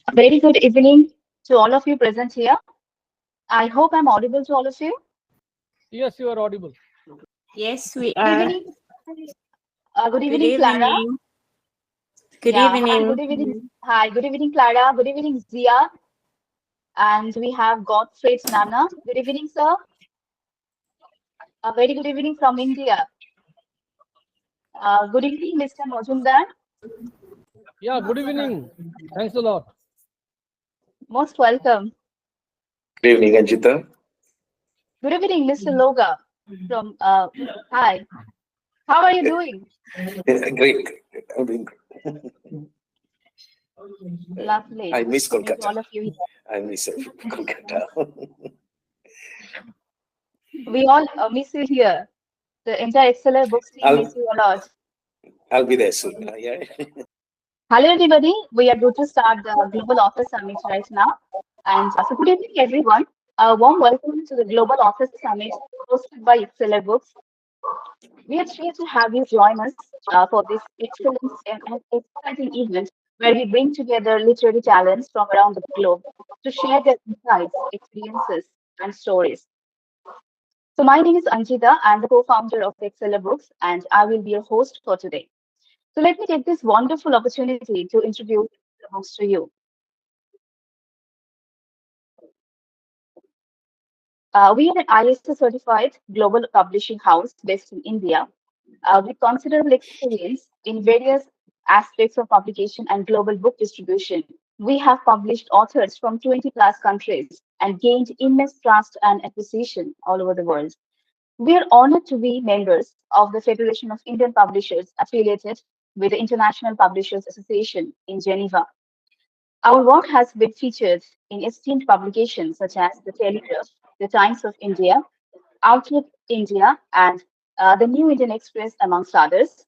A very good evening to all of you present here. I hope I'm audible to all of you. Yes, you are audible. Yes, we Good are. evening. Good Good evening, Clara. evening. Good Yeah, hi, evening. good evening. Hi, good evening, Clara. Good evening, Zia. And we have Godfred Nana. Good evening, sir. A very good evening from India. Good evening, Mr. Majumdar. Yeah, good evening. Thanks a lot. Most welcome. Good evening, Anjita. Good evening, Mr. Loga. From Hi. How are you doing? Great. I'm doing great. Lovely. I miss To meet Kolkata. all of you here. I miss Kolkata. We all miss you here. The entire Exceller Books team I'll miss you a lot. I'll be there soon. Yeah. Hello, everybody. We are going to start the Global Author Summit right now. And so, good evening, everyone. A warm welcome to the Global Author Summit hosted by Exceller Books. We are thrilled to have you join us for this excellent and exciting event where we bring together literary talents from around the globe to share their insights, experiences, and stories. So, my name is Anjita. I'm the co-founder of Exceller Books, and I will be your host for today. So, let me take this wonderful opportunity to introduce the books to you. We are an ISO certified global publishing house based in India with considerable experience in various aspects of publication and global book distribution. We have published authors from 20 plus countries and gained immense trust and appreciation all over the world. We are honored to be members of the Federation of Indian Publishers affiliated with the International Publishers Association in Geneva. Our work has been featured in esteemed publications such as The Telegraph, The Times of India, Outlook India, and the New Indian Express, amongst others.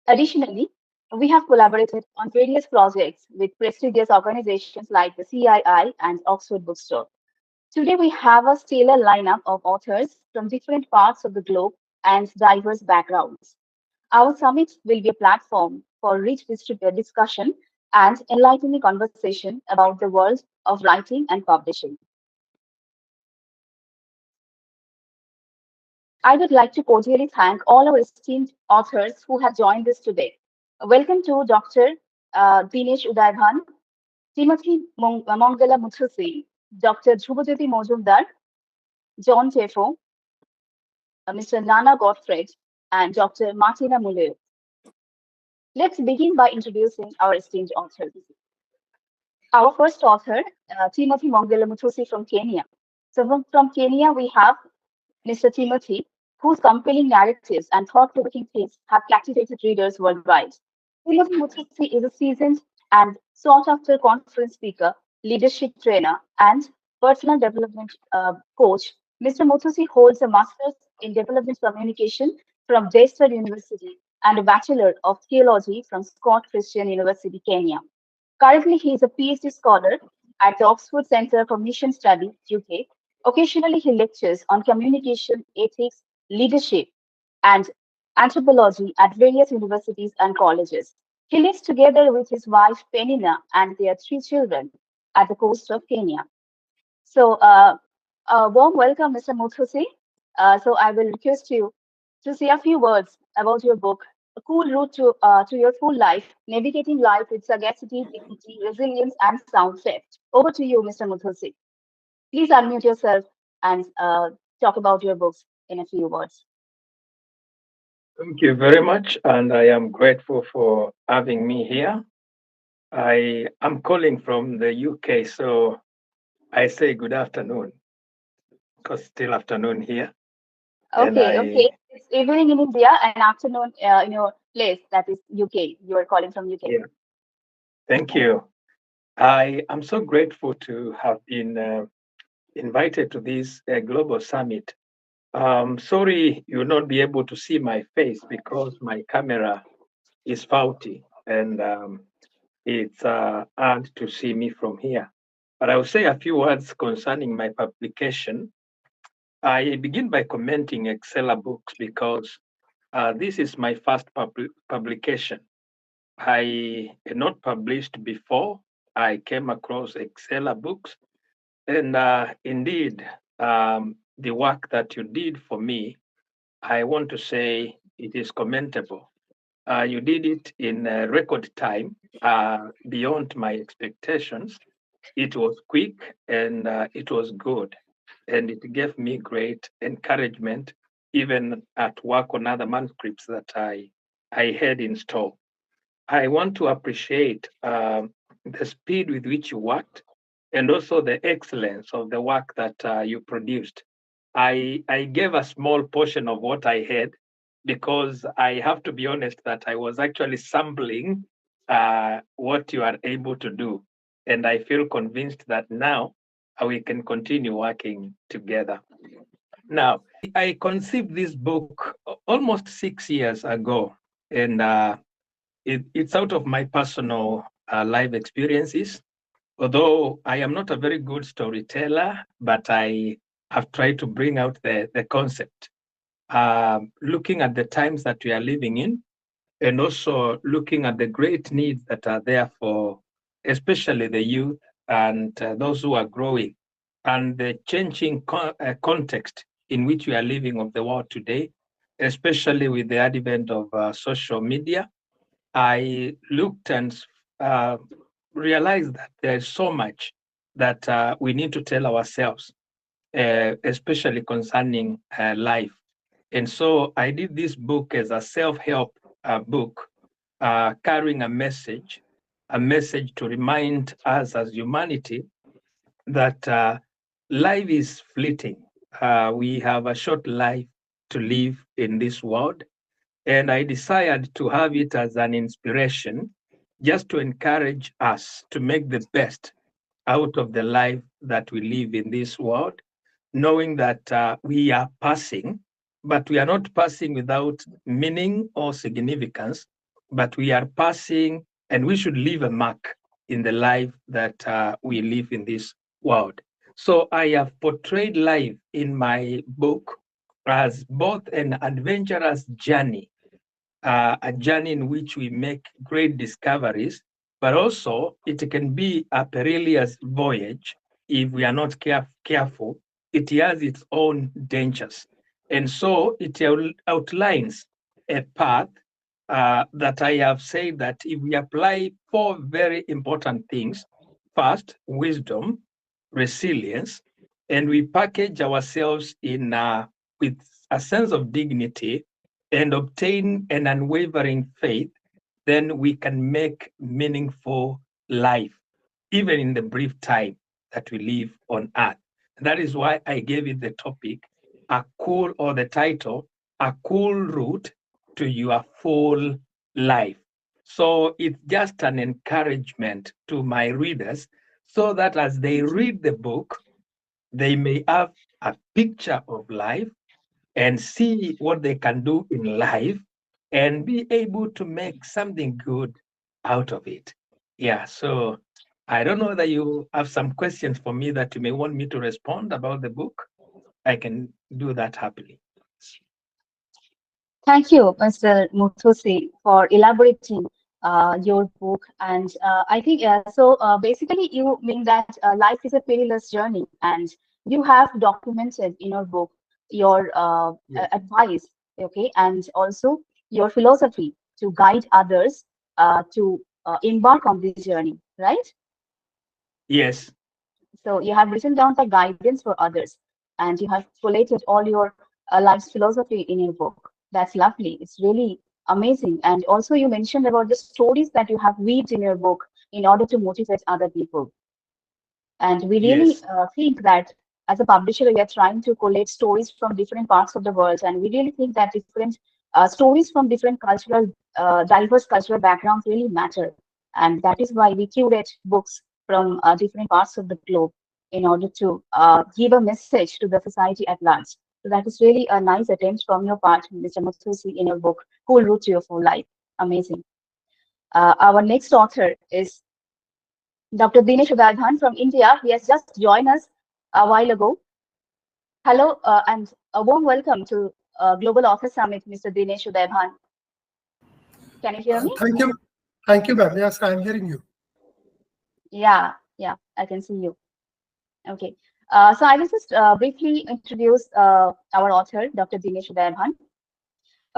Additionally, we have collaborated on various projects with prestigious organizations like the CII and Oxford Bookstore. Today, we have a stellar lineup of authors from different parts of the globe and diverse backgrounds. Our summit will be a platform for rich discussion and enlightening conversation about the world of writing and publishing. I would like to cordially thank all our esteemed authors who have joined us today. Welcome to Dr. Dinesh Udaybhan, Timothy Mwongela Muthusi, Dr. Dhrubajyoti Majumdar, John Teffo, Mr. Nana Godfred, and Dr. Martina Mutheu. Let's begin by introducing our esteemed authors. Our first author, Timothy Mwongela Muthusi from Kenya. So from Kenya, we have Mr. Timothy, whose compelling narratives and thought-provoking themes have captivated readers worldwide. Timothy Muthusi is a seasoned and sought-after conference speaker, leadership trainer, and personal development coach. Mr. Muthusi holds a master's in development communication from Daystar University and a bachelor of theology from Scott Christian University, Kenya. Currently, he is a PhD scholar at the Oxford Centre for Mission Studies, UK. Occasionally, he lectures on communication, ethics, leadership, and anthropology at various universities and colleges. He lives together with his wife Penina and their three children at the coast of Kenya. So, a warm welcome, Mr. Muthusi. So, I will request you to say a few words about your book, A Cool Route to Your Full Life, Navigating Life with Sagacity, Dignity, Resilience, and Sound Theft. Over to you, Mr. Muthusi. Please unmute yourself and talk about your books in a few words. Thank you very much, and I am grateful for having me here. I am calling from the UK, so I say good afternoon because still afternoon here. Okay. It's evening in India and afternoon in your place, that is UK. You are calling from UK. Yeah, thank you. I am so grateful to have been invited to this global summit. Sorry, you'll not be able to see my face because my camera is faulty and it's hard to see me from here. But I will say a few words concerning my publication. I begin by commenting excellerbooks because this is my first publication. I had not published before, I came across excellerbooks, and indeed, the work that you did for me, I want to say it is commendable. You did it in record time, beyond my expectations. It was quick and it was good. And it gave me great encouragement, even at work on other manuscripts that I had in store. I want to appreciate the speed with which you worked and also the excellence of the work that you produced. I gave a small portion of what I had because I have to be honest that I was actually sampling what you are able to do. And I feel convinced that now we can continue working together. Now, I conceived this book almost 6 years ago, and it's out of my personal life experiences. Although I am not a very good storyteller, but I have tried to bring out the concept, looking at the times that we are living in, and also looking at the great needs that are there for especially the youth and those who are growing, and the changing context in which we are living of the world today, especially with the advent of social media. I looked and realized that there's so much that we need to tell ourselves, especially concerning life. And so I did this book as a self-help book, carrying a message to remind us as humanity that life is fleeting. We have a short life to live in this world. And I decided to have it as an inspiration, just to encourage us to make the best out of the life that we live in this world, knowing that we are passing, but we are not passing without meaning or significance, but we are passing and we should leave a mark in the life that we live in this world. So I have portrayed life in my book as both an adventurous journey, a journey in which we make great discoveries, but also it can be a perilous voyage if we are not careful. It has its own dangers. And so it outlines a path that I have said that if we apply 4 very important things: first, wisdom, resilience, and we package ourselves in with a sense of dignity and obtain an unwavering faith, then we can make meaningful life, even in the brief time that we live on earth. That is why I gave it the topic, or the title, A Cool Route to Your Full Life. So it's just an encouragement to my readers so that as they read the book, they may have a picture of life and see what they can do in life and be able to make something good out of it. Yeah, so I don't know whether you have some questions for me that you may want me to respond about the book. I can do that happily. Thank you, Mr. Muthusi, for elaborating your book. And I think so. Basically, you mean that life is a perilous journey, and you have documented in your book your advice, okay, and also your philosophy to guide others to embark on this journey, right? Yes. So you have written down the guidance for others, and you have collated all your life's philosophy in your book. That's lovely. It's really amazing. And also you mentioned about the stories that you have weaved in your book in order to motivate other people. And we really Yes. think that as a publisher, we are trying to collate stories from different parts of the world. And we really think that different stories from different diverse cultural backgrounds really matter. And that is why we curate books from different parts of the globe in order to give a message to the society at large. So that is really a nice attempt from your part, Mr. Muthusi, in your book, Cool Route to Your Full Life. Amazing. Our next author is Dr. Dinesh Udaybhan from India. He has just joined us a while ago. Hello and a warm welcome to Global Author Summit, Mr. Dinesh Udaybhan. Can you hear me? Thank you, ma'am. Yes, I am hearing you. Yeah, I can see you. Okay. So I will just briefly introduce our author, Dr. Dinesh Udaybhan.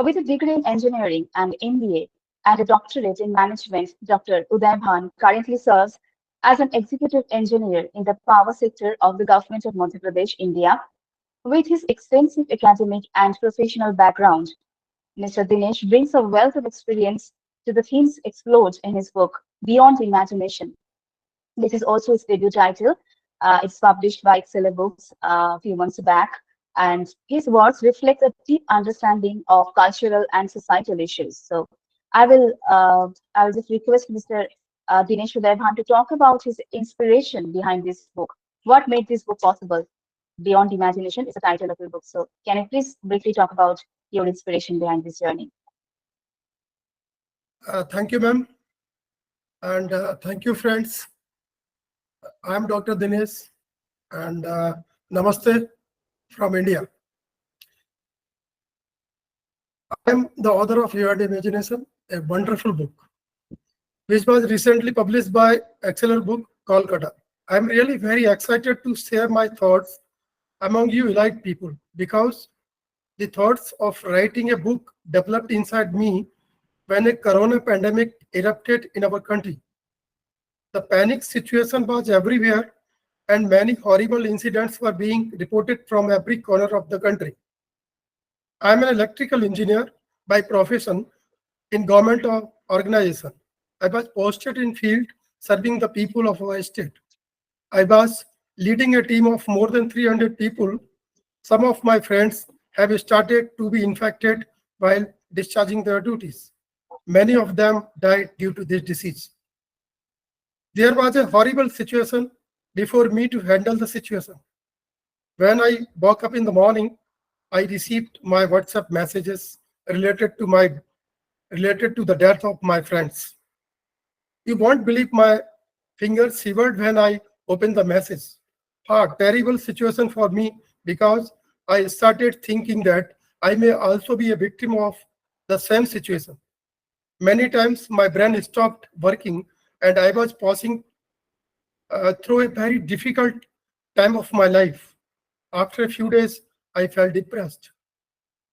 With a degree in engineering and MBA and a doctorate in management, Dr. Udaybhan currently serves as an executive engineer in the power sector of the government of Madhya Pradesh, India. With his extensive academic and professional background, Mr. Dinesh brings a wealth of experience to the themes explored in his book, Beyond Imagination. This is also his debut title. It's published by excellerbooks a few months back, and his works reflect a deep understanding of cultural and societal issues. So, I will just request Mr. Dinesh Udaybhan to talk about his inspiration behind this book. What made this book possible? Beyond Imagination is the title of your book. So, can you please briefly talk about your inspiration behind this journey? Thank you, ma'am. And thank you, friends. I'm Dr. Dinesh, and Namaste from India. I'm the author of Beyond Imagination, a wonderful book, which was recently published by Excellerbooks, Kolkata. I'm really very excited to share my thoughts among you elite people because the thoughts of writing a book developed inside me when a corona pandemic erupted in our country. The panic situation was everywhere, and many horrible incidents were being reported from every corner of the country. I'm an electrical engineer by profession in government organization. I was posted in field serving the people of our state. I was leading a team of more than 300 people. Some of my friends have started to be infected while discharging their duties. Many of them died due to this disease. There was a horrible situation before me to handle the situation. When I woke up in the morning, I received my WhatsApp messages related to the death of my friends. You won't believe my fingers shivered when I opened the message. A terrible situation for me because I started thinking that I may also be a victim of the same situation. Many times my brain stopped working and I was passing through a very difficult time of my life. After a few days, I felt depressed.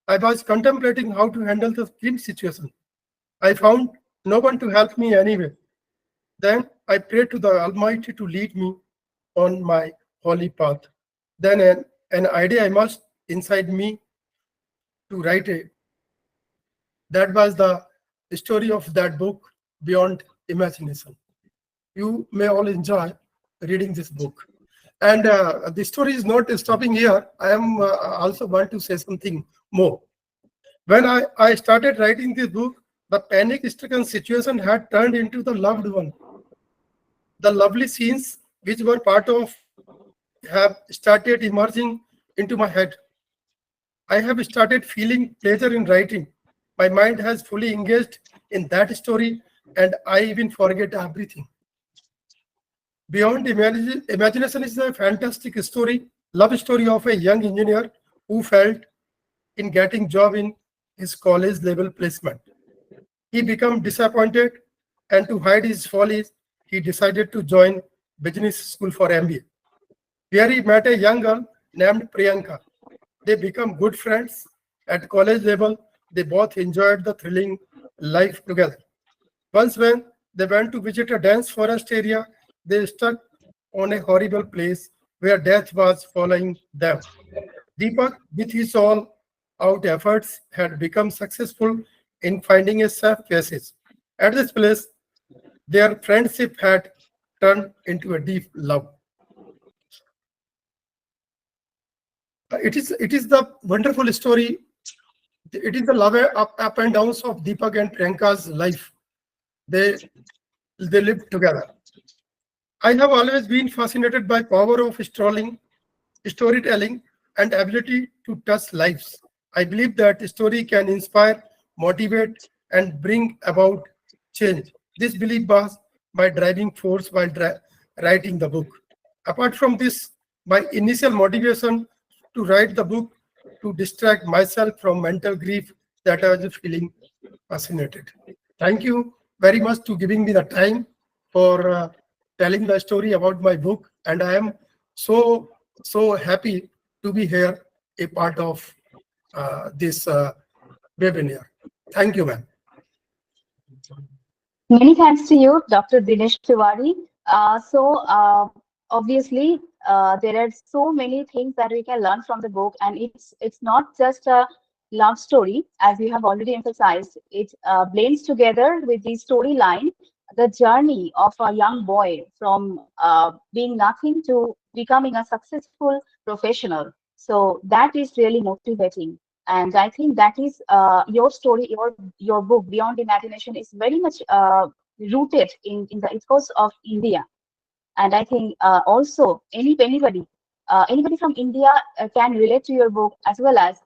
I was contemplating how to handle the same situation. I found no one to help me anyway. Then I prayed to the Almighty to lead me on my holy path. Then an idea emerged inside me to write it. That was the story of that book, Beyond Imagination. You may all enjoy reading this book. And the story is not stopping here. I am also want to say something more. When I started writing this book, the panic-stricken situation had turned into the loved one. The lovely scenes which were part of have started emerging into my head. I have started feeling pleasure in writing. My mind has fully engaged in that story, and I even forget everything. Beyond Imagination is a fantastic story, love story of a young engineer who failed in getting job in his college level placement. He became disappointed, and to hide his follies, he decided to join business school for MBA. Here he met a young girl named Priyanka. They become good friends. At college level, they both enjoyed the thrilling life together. Once when they went to visit a dense forest area, they stuck on a horrible place where death was following them. Deepak, with his all-out efforts, had become successful in finding a safe passage. At this place, their friendship had turned into a deep love. It is the wonderful story. It is the love up and downs of Deepak and Priyanka's life. They lived together. I have always been fascinated by power of storytelling, and ability to touch lives. I believe that story can inspire, motivate, and bring about change. This belief was my driving force while writing the book. Apart from this, my initial motivation to write the book to distract myself from mental grief that I was feeling fascinated. Thank you very much to giving me the time for telling the story about my book, and I am so happy to be here, a part of this webinar. Thank you, ma'am. Many thanks to you, Dr. Dinesh Tiwari. Obviously, there are so many things that we can learn from the book, and it's not just a love story, as you have already emphasized. It blends together with the storyline, the journey of a young boy from being nothing to becoming a successful professional. So that is really motivating. And I think that is your story, your book, Beyond Imagination, is very much rooted in the ethos of India. And I think also anybody from India can relate to your book, as well as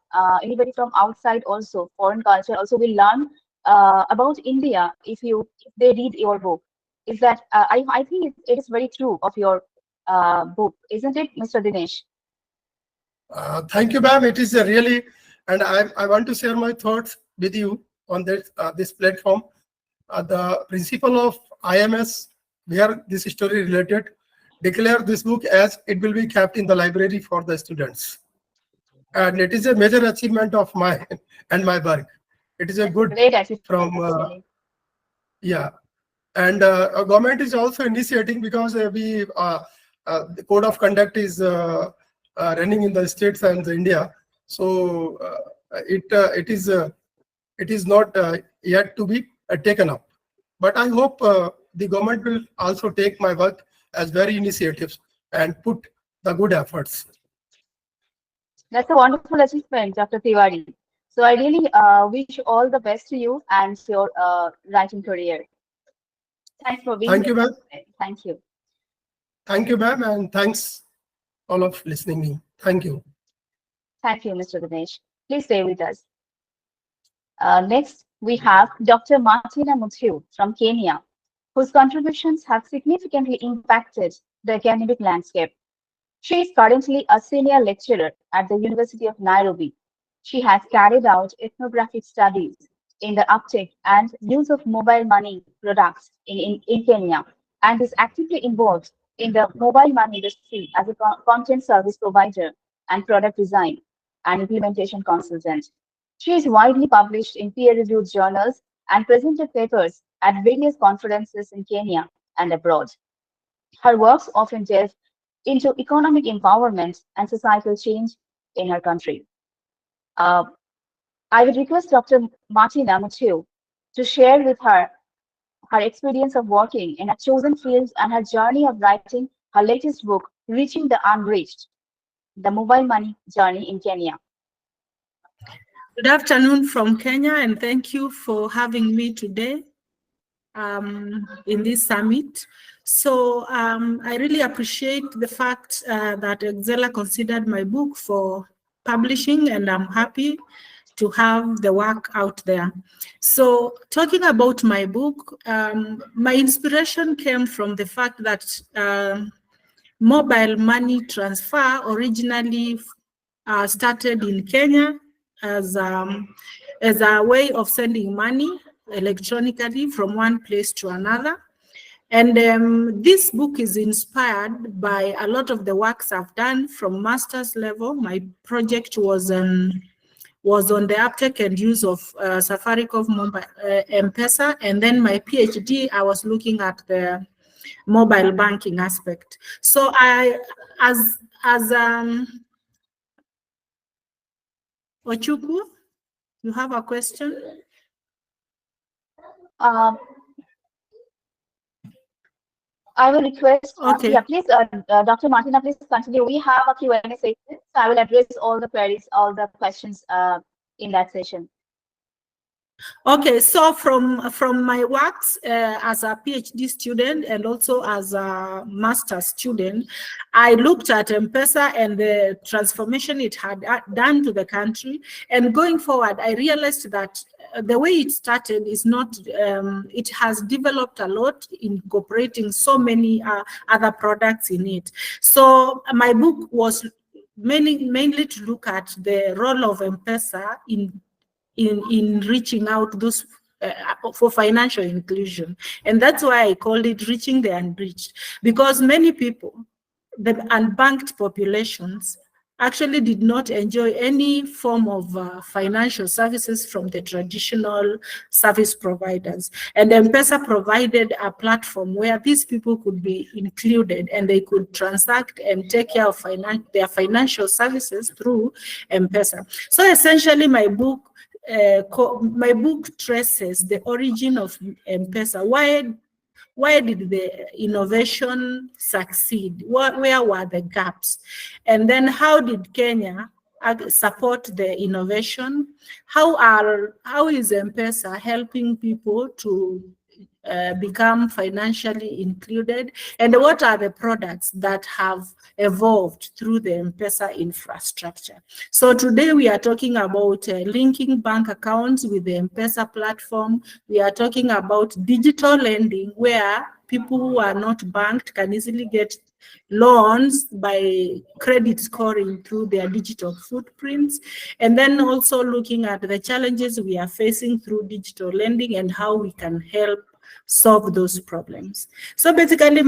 anybody from outside also, foreign culture also will learn about India if they read your book. Is that I think it is very true of your book, isn't it, Mr. Dinesh? Thank you, ma'am. It is really, and I want to share my thoughts with you on this platform. The principal of IMS, where this story related, declare this book as it will be kept in the library for the students. And it is a major achievement of mine and my work. It is a good Great achievement from, yeah. And government is also initiating, because the code of conduct is running in the states and India. So it is not yet to be taken up. But I hope the government will also take my work as very initiatives and put the good efforts. That's a wonderful achievement, Dr. Tiwari. So I really wish all the best to you and your writing career. Thanks for being Thank you, here. ma'am. Thank you. Thank you, ma'am, and thanks all of listening me. Thank you. Thank you, Mr. Dinesh. Please stay with us. Next, we have Dr. Martina Mutheu from Kenya, whose contributions have significantly impacted the academic landscape. She is currently a senior lecturer at the University of Nairobi. She has carried out ethnographic studies in the uptake and use of mobile money products in Kenya, and is actively involved in the mobile money industry as a content service provider and product design and implementation consultant. She is widely published in peer-reviewed journals and presented papers at various conferences in Kenya and abroad. Her works often delve into economic empowerment and societal change in her country. I would request Dr. Martina Mutheu to share with her experience of working in her chosen fields and her journey of writing her latest book, Reaching the Unreached, The Mobile Money Journey in Kenya. Good afternoon from Kenya, and thank you for having me today in this summit. So I really appreciate the fact that Exceller considered my book for publishing, and I'm happy to have the work out there. So talking about my book, my inspiration came from the fact that mobile money transfer originally started in Kenya as a way of sending money electronically from one place to another. And this book is inspired by a lot of the works I've done from master's level. My project was on the uptake and use of Safaricom mobile M-Pesa, and then my PhD, I was looking at the mobile banking aspect. So as Ochuku, you have a question? I will request, Okay. yeah, please, Dr. Martina, please continue. We have a Q&A session, so I will address all the queries, all the questions in that session. Okay, so from my works as a PhD student and also as a master's student, I looked at M-Pesa and the transformation it had done to the country. And going forward, I realized that the way it started is not, it has developed a lot, incorporating so many other products in it. So my book was mainly to look at the role of M-Pesa in reaching out those for financial inclusion. And that's why I called it Reaching the Unreached, because many people, the unbanked populations, actually did not enjoy any form of financial services from the traditional service providers. And M-Pesa provided a platform where these people could be included and they could transact and take care of their financial services through M-Pesa. So essentially my book traces the origin of M-Pesa. Why did the innovation succeed? Where were the gaps? And then how did Kenya support the innovation? How is M-Pesa helping people to become financially included? And what are the products that have evolved through the M-Pesa infrastructure? So today we are talking about linking bank accounts with the M-Pesa platform. We are talking about digital lending, where people who are not banked can easily get loans by credit scoring through their digital footprints, and then also looking at the challenges we are facing through digital lending and how we can help solve those problems. So basically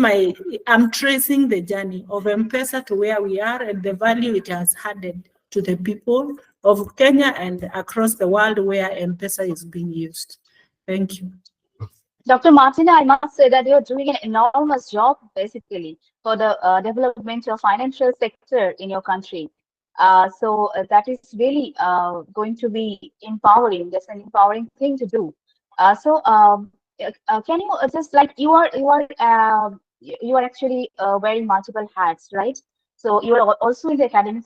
I'm tracing the journey of M-Pesa to where we are and the value it has added to the people of Kenya and across the world where M-Pesa is being used. Thank you. Dr. Martina, I must say that you're doing an enormous job, basically, for the development of financial sector in your country. So that is really going to be empowering. That's an empowering thing to do. Can you just, like, you are actually wearing multiple hats, right? So you are also in the academic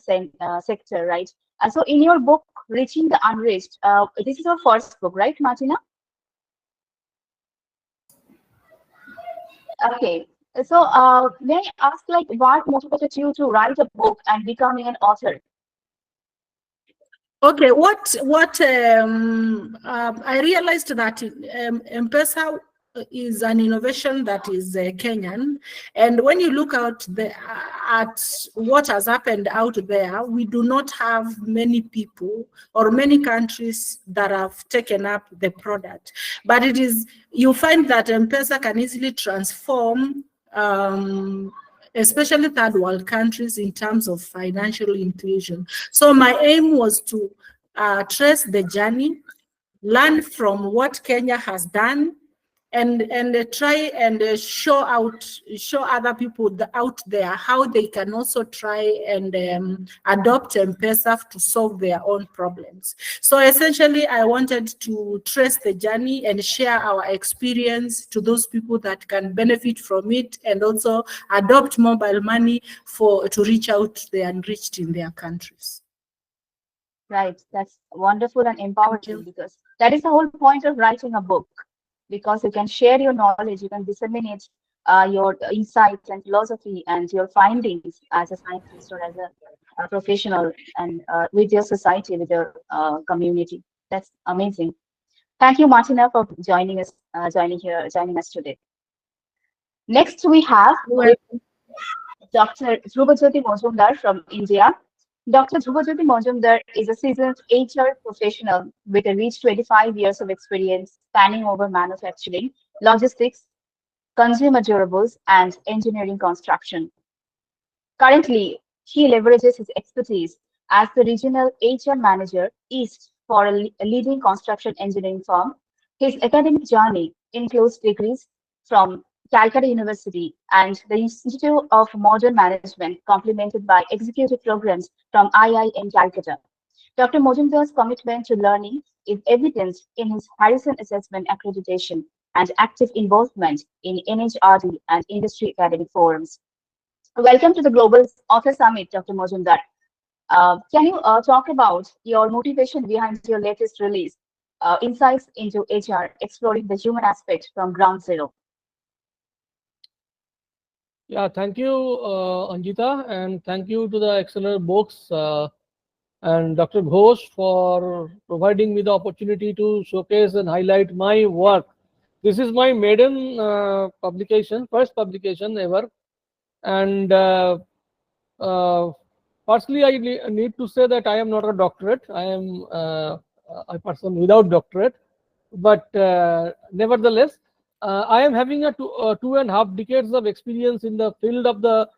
sector, right? So in your book, Reaching the Unreached, this is your first book, right, Martina? Okay, so may I ask, like, what motivated you to write a book and becoming an author? Okay, I realized that M-Pesa is an innovation that is Kenyan, and when you look at what has happened out there, we do not have many people or many countries that have taken up the product. But you find that M-Pesa can easily transform especially third world countries in terms of financial inclusion. So my aim was to trace the journey, learn from what Kenya has done, and try and show other people out there how they can also try and adopt M-Pesa to solve their own problems. So essentially, I wanted to trace the journey and share our experience to those people that can benefit from it, and also adopt mobile money to reach out to the unreached in their countries. Right, that's wonderful and empowering, because that is the whole point of writing a book. Because you can share your knowledge, you can disseminate your insights and philosophy and your findings as a scientist or as a professional, and with your society, with your community. That's amazing. Thank you, Martina, for joining us today. Next, we have Dr. Dhrubajyoti Majumdar from India. Dr. Dhrubajyoti Majumdar is a seasoned HR professional with a rich 25 years of experience spanning over manufacturing, logistics, consumer durables, and engineering construction. Currently, he leverages his expertise as the regional HR manager East for a leading construction engineering firm. His academic journey includes degrees from Calcutta University and the Institute of Modern Management, complemented by executive programs from IIM Calcutta. Dr. Majumdar's commitment to learning is evidenced in his Harrison Assessment accreditation and active involvement in NHRD and industry academic forums. Welcome to the Global Author Summit, Dr. Majumdar. Can you talk about your motivation behind your latest release, Insights into HR, Exploring the Human Aspect from Ground Zero? Yeah, thank you, Anjita, and thank you to the excellerbooks and Dr. Ghosh for providing me the opportunity to showcase and highlight my work. This is my maiden publication, first publication ever. And firstly, I need to say that I am not a doctorate. I am a person without doctorate. but nevertheless, I am having a 2.5 decades of experience in the field of the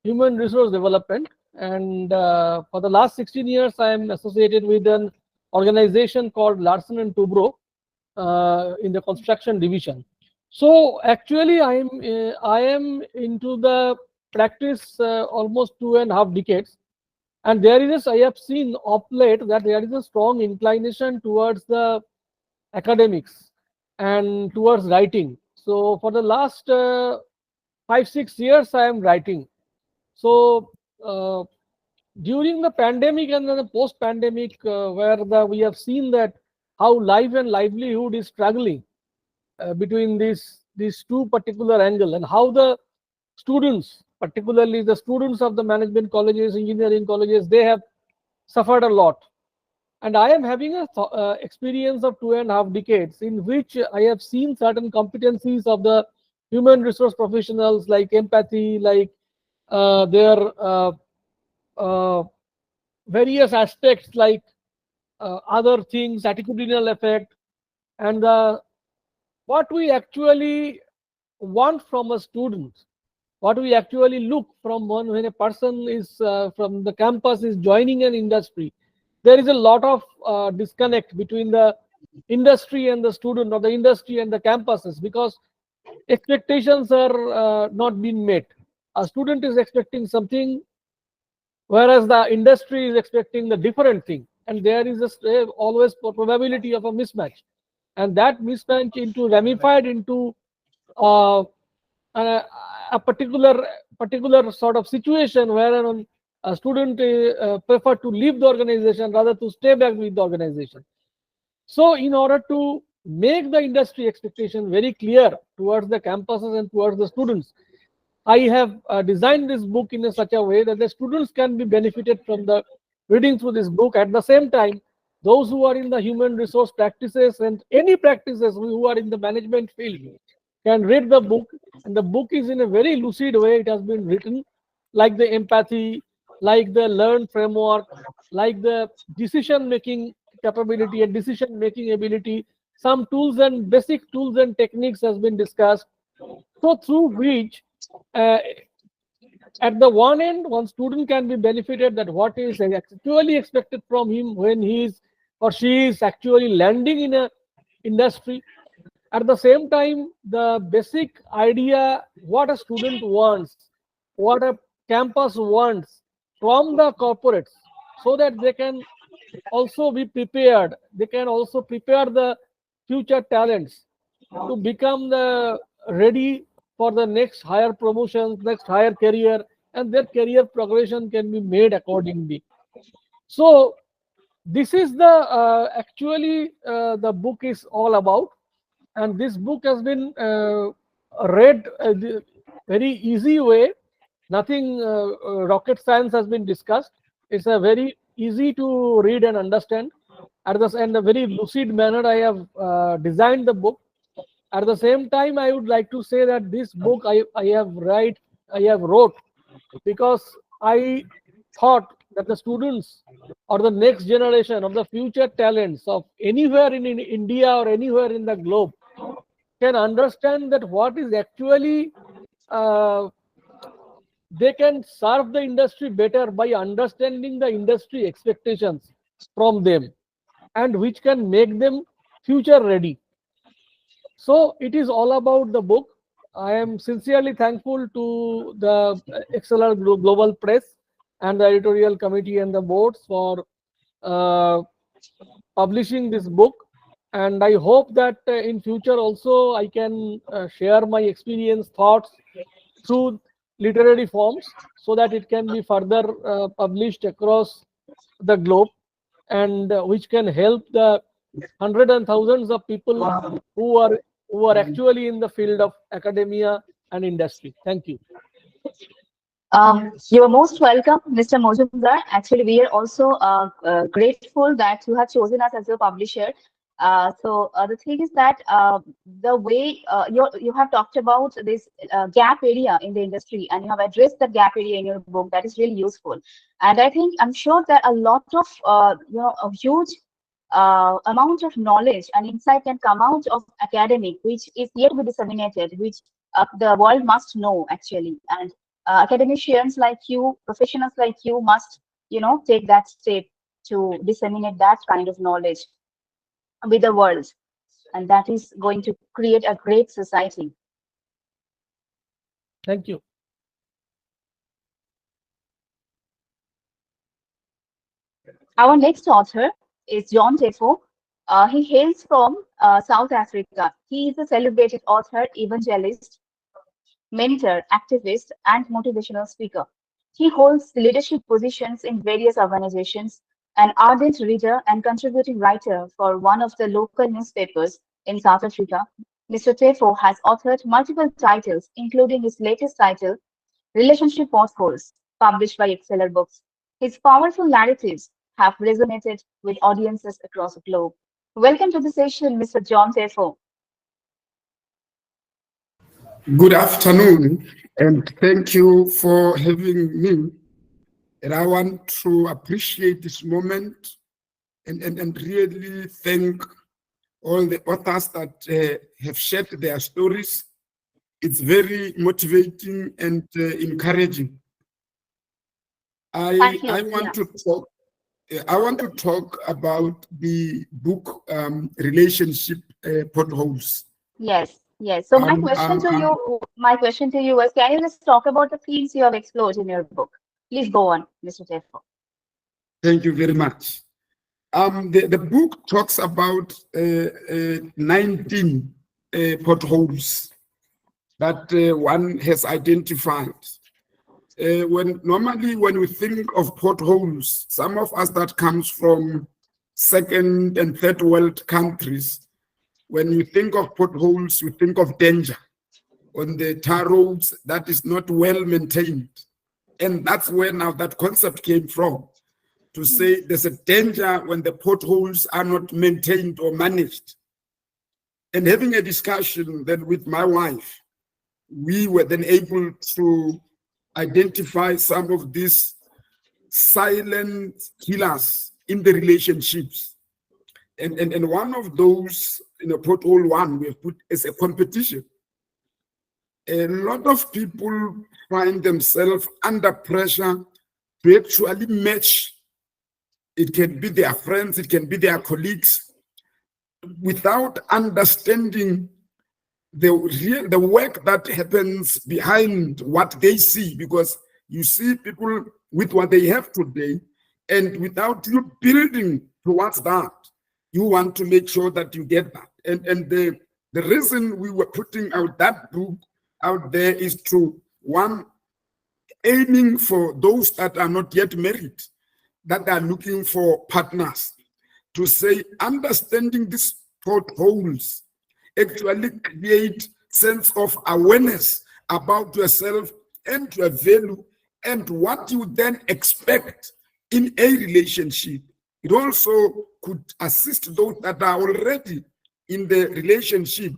human resource development, and for the last 16 years, I am associated with an organization called Larsen and Toubro in the construction division. So actually, I am into the practice almost 2.5 decades, and there is I have seen of late that there is a strong inclination towards the academics and towards writing. So for the last 5-6 years, I am writing. So during the pandemic and then the post-pandemic, we have seen that how life and livelihood is struggling between these two particular angle, and how the students, particularly the students of the management colleges, engineering colleges, they have suffered a lot. And I am having a experience of 2.5 decades in which I have seen certain competencies of the human resource professionals, like empathy, like their uh, various aspects, like other things, attitudinal effect, and what we actually want from a student, what we actually look from one when a person is from the campus is joining an industry. There is a lot of disconnect between the industry and the student, or the industry and the campuses, because expectations are not being met. A student is expecting something, whereas the industry is expecting the different thing, and there is always probability of a mismatch, and that mismatch into ramified into uh, a, a particular sort of situation where a student prefer to leave the organization rather to stay back with the organization. So in order to make the industry expectation very clear towards the campuses and towards the students, I have designed this book in such a way that the students can be benefited from the reading through this book. At the same time, those who are in the human resource practices and any practices who are in the management field can read the book. And the book is in a very lucid way. It has been written like the empathy, like the learn framework, like the decision making capability and decision making ability. Some tools and basic tools and techniques has been discussed. So through which uh, at the one end, one student can be benefited that what is actually expected from him when he is or she is actually landing in a industry. At the same time, the basic idea what a student wants, what a campus wants from the corporates, so that they can also be prepared. They can also prepare the future talents to become the ready for the next higher promotions, next higher career, and their career progression can be made accordingly. So this is the actually the book is all about, and this book has been read the very easy way. Nothing rocket science has been discussed. It's a very easy to read and understand. At the and a very lucid manner, I have designed the book. At the same time, I would like to say that this book I have wrote because I thought that the students or the next generation of the future talents of anywhere in India or anywhere in the globe can understand that what is actually uh, they can serve the industry better by understanding the industry expectations from them, and which can make them future ready. So it is all about the book. I am sincerely thankful to the XLR Global Press and the editorial committee and the boards for uh, publishing this book. And I hope that in future also I can share my experience, thoughts through literary forms, so that it can be further published across the globe, and which can help the hundreds and thousands of people who are actually in the field of academia and industry. Thank you. You are most welcome, Mr. Majumdar. Actually, we are also grateful that you have chosen us as your publisher. So the thing is that the way you have talked about this gap area in the industry, and you have addressed the gap area in your book, that is really useful. And I think I'm sure that a lot of a huge amount of knowledge and insight can come out of academic, which is yet to be disseminated, which the world must know actually. And academicians like you, professionals like you must, take that step to disseminate that kind of knowledge with the world. And that is going to create a great society. Thank you. Our next author is John Teffo. He hails from South Africa. He is a celebrated author, evangelist, mentor, activist, and motivational speaker. He holds leadership positions in various organizations, an ardent reader and contributing writer for one of the local newspapers in South Africa. Mr. Teffo has authored multiple titles, including his latest title, Relationship Potholes, published by excellerbooks. His powerful narratives have resonated with audiences across the globe. Welcome to the session, Mr. John Teffo. Good afternoon, and thank you for having me. And I want to appreciate this moment and really thank all the authors that have shared their stories. It's very motivating and encouraging. I want to talk about the book Relationship Potholes. Yes. So my question to you was, can you just talk about the themes you have explored in your book? Please go on, Mr. Teffo. Thank you very much. The book talks about 19 potholes that one has identified. Normally when we think of potholes, some of us that comes from second and third world countries, when you think of potholes, you think of danger on the tar roads that is not well maintained. And that's where now that concept came from, to say there's a danger when the potholes are not maintained or managed. And having a discussion then with my wife, we were then able to identify some of these silent killers in the relationships. And one of those, pothole one, we have put as a competition. A lot of people find themselves under pressure to actually match. It can be their friends, it can be their colleagues, without understanding the work that happens behind what they see, because you see people with what they have today, and without you building towards that, you want to make sure that you get that. And the reason we were putting out that book out there is to, one, aiming for those that are not yet married, that are looking for partners, to say understanding these potholes actually create sense of awareness about yourself and your value and what you then expect in a relationship. It also could assist those that are already in the relationship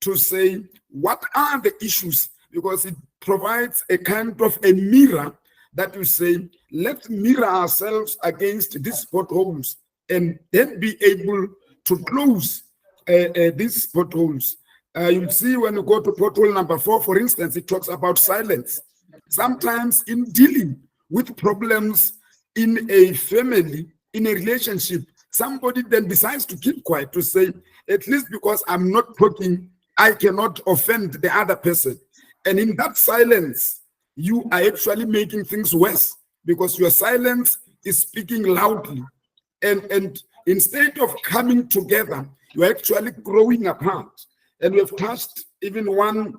to say, what are the issues? Because it provides a kind of a mirror that you say, let's mirror ourselves against these potholes and then be able to close these potholes. You'll see when you go to pothole number 4, for instance, it talks about silence. Sometimes in dealing with problems in a family, in a relationship, somebody then decides to keep quiet, to say, at least because I'm not talking, I cannot offend the other person. And in that silence, you are actually making things worse, because your silence is speaking loudly. And instead of coming together, you're actually growing apart. And we've touched even one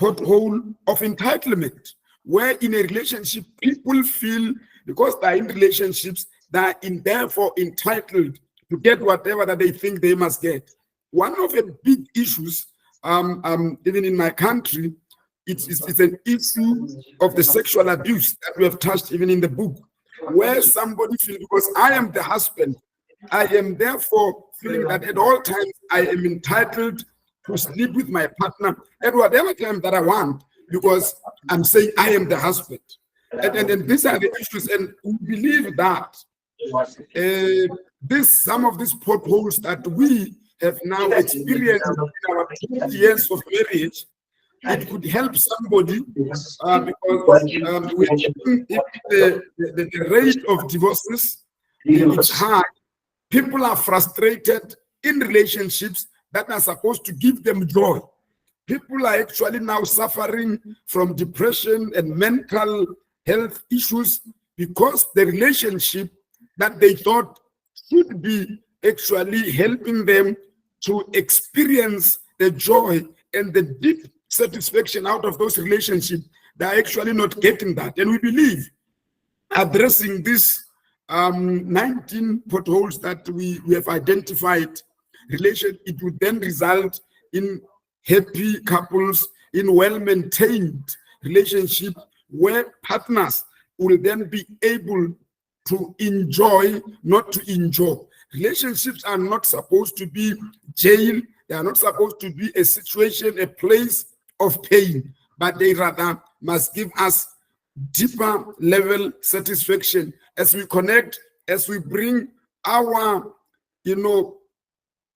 pothole of entitlement, where in a relationship, people feel, because they're in relationships, they're therefore entitled to get whatever that they think they must get. One of the big issues, even in my country, it's an issue of the sexual abuse that we have touched even in the book, where somebody feels, because I am the husband, I am therefore feeling that at all times I am entitled to sleep with my partner at whatever time that I want, because I'm saying I am the husband. And these are the issues, and we believe that Some of these potholes that we have now experienced in our 20 years of marriage, it could help somebody because we're seeing if the rate of divorces it's high. People are frustrated in relationships that are supposed to give them joy. People are actually now suffering from depression and mental health issues because the relationship that they thought should be actually helping them to experience the joy and the deep satisfaction out of those relationships, they're actually not getting that. And we believe addressing these 19 potholes that we have identified, it would then result in happy couples, in well-maintained relationship where partners will then be able to enjoy, not to enjoy. Relationships are not supposed to be jail. They are not supposed to be a situation, a place of pain, but they rather must give us deeper level satisfaction as we connect, as we bring our,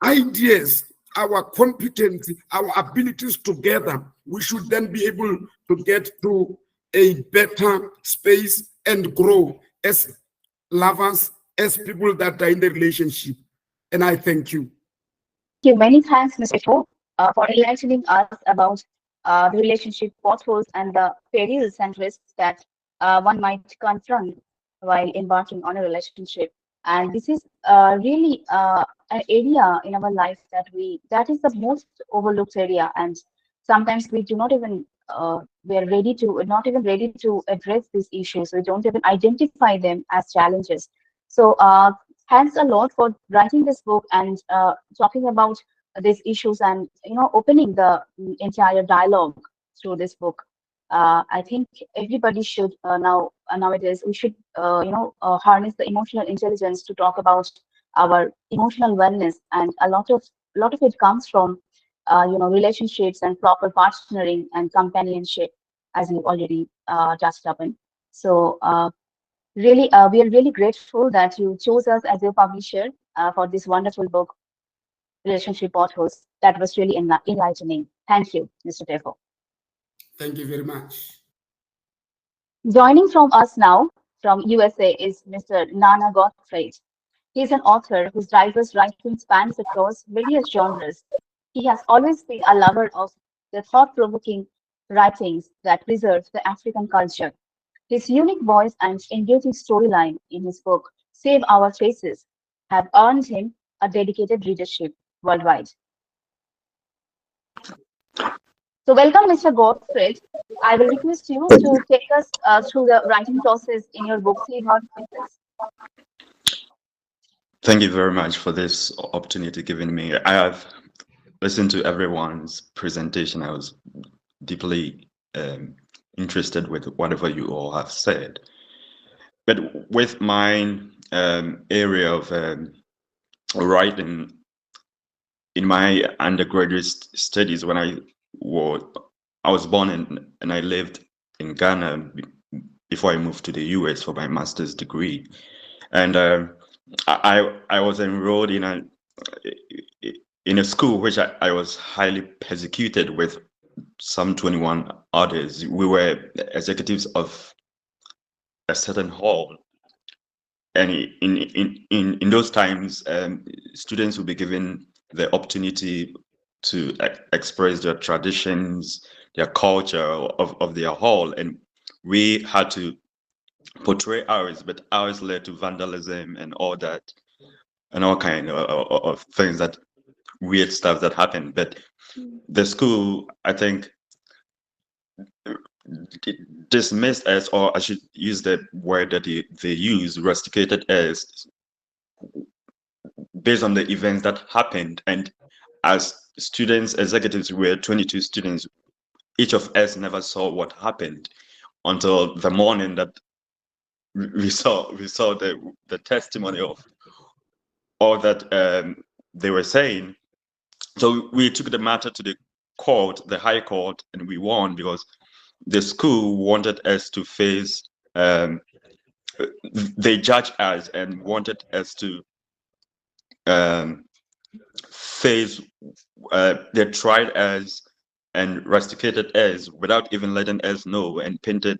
ideas, our competency, our abilities together. We should then be able to get to a better space and grow as lovers, as people that are in the relationship. And I thank you. Thank you. Many thanks, Mr. Teffo, for enlightening us about the relationship potholes and the perils and risks that one might confront while embarking on a relationship. And this is really an area in our life that is the most overlooked area. And sometimes we do not even we are not even ready to address these issues. We don't even identify them as challenges. So thanks a lot for writing this book and talking about these issues and opening the entire dialogue through this book. I think everybody should nowadays we should harness the emotional intelligence to talk about our emotional wellness, and a lot of it comes from relationships and proper partnering and companionship, as you already touched upon. So really, we are really grateful that you chose us as your publisher for this wonderful book, Relationship Potholes. That was really enlightening. Thank you, Mr. Teffo. Thank you very much. Joining from us now from USA is Mr. Nana Godfred. He is an author whose diverse writing spans across various genres. He has always been a lover of the thought-provoking writings that preserve the African culture. His unique voice and engaging storyline in his book, Save Our Faces, have earned him a dedicated readership worldwide. So welcome, Mr. Godfred. I will request you to take us through the writing process in your book, Save Our Faces. Thank you very much for this opportunity given me. I have listened to everyone's presentation. I was deeply interested with whatever you all have said. But with my area of writing, in my undergraduate studies, when I was born and I lived in Ghana before I moved to the US for my master's degree. And I was enrolled in a school which I was highly persecuted with some 21 others. We were executives of a certain hall, and in those times, students would be given the opportunity to express their traditions, their culture of their hall, and we had to portray ours, but ours led to vandalism and all that, and all kind of things, that weird stuff that happened. But the school, I think, dismissed us, or I should use the word that they use, rusticated us, based on the events that happened. And as students, executives, we were 22 students. Each of us never saw what happened until the morning that we saw the testimony of all that they were saying. So we took the matter to the court, the High Court, and we won, because the school wanted us to face they judged us and wanted us to face. They tried us and rusticated us without even letting us know, and painted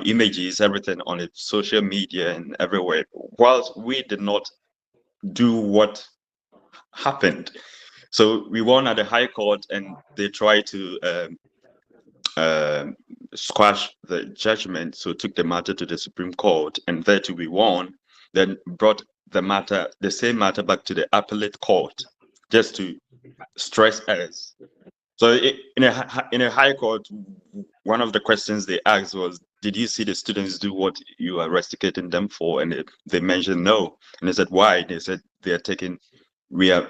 images, everything on its social media and everywhere, whilst we did not do what happened. So we won at the High Court, and they tried to squash the judgment, so took the matter to the Supreme Court, and there too we won. Then brought the same matter back to the appellate court, just to stress us. So in a High Court, one of the questions they asked was, "Did you see the students do what you are rusticating them for?" And they mentioned no. And they said, "Why?" They said we are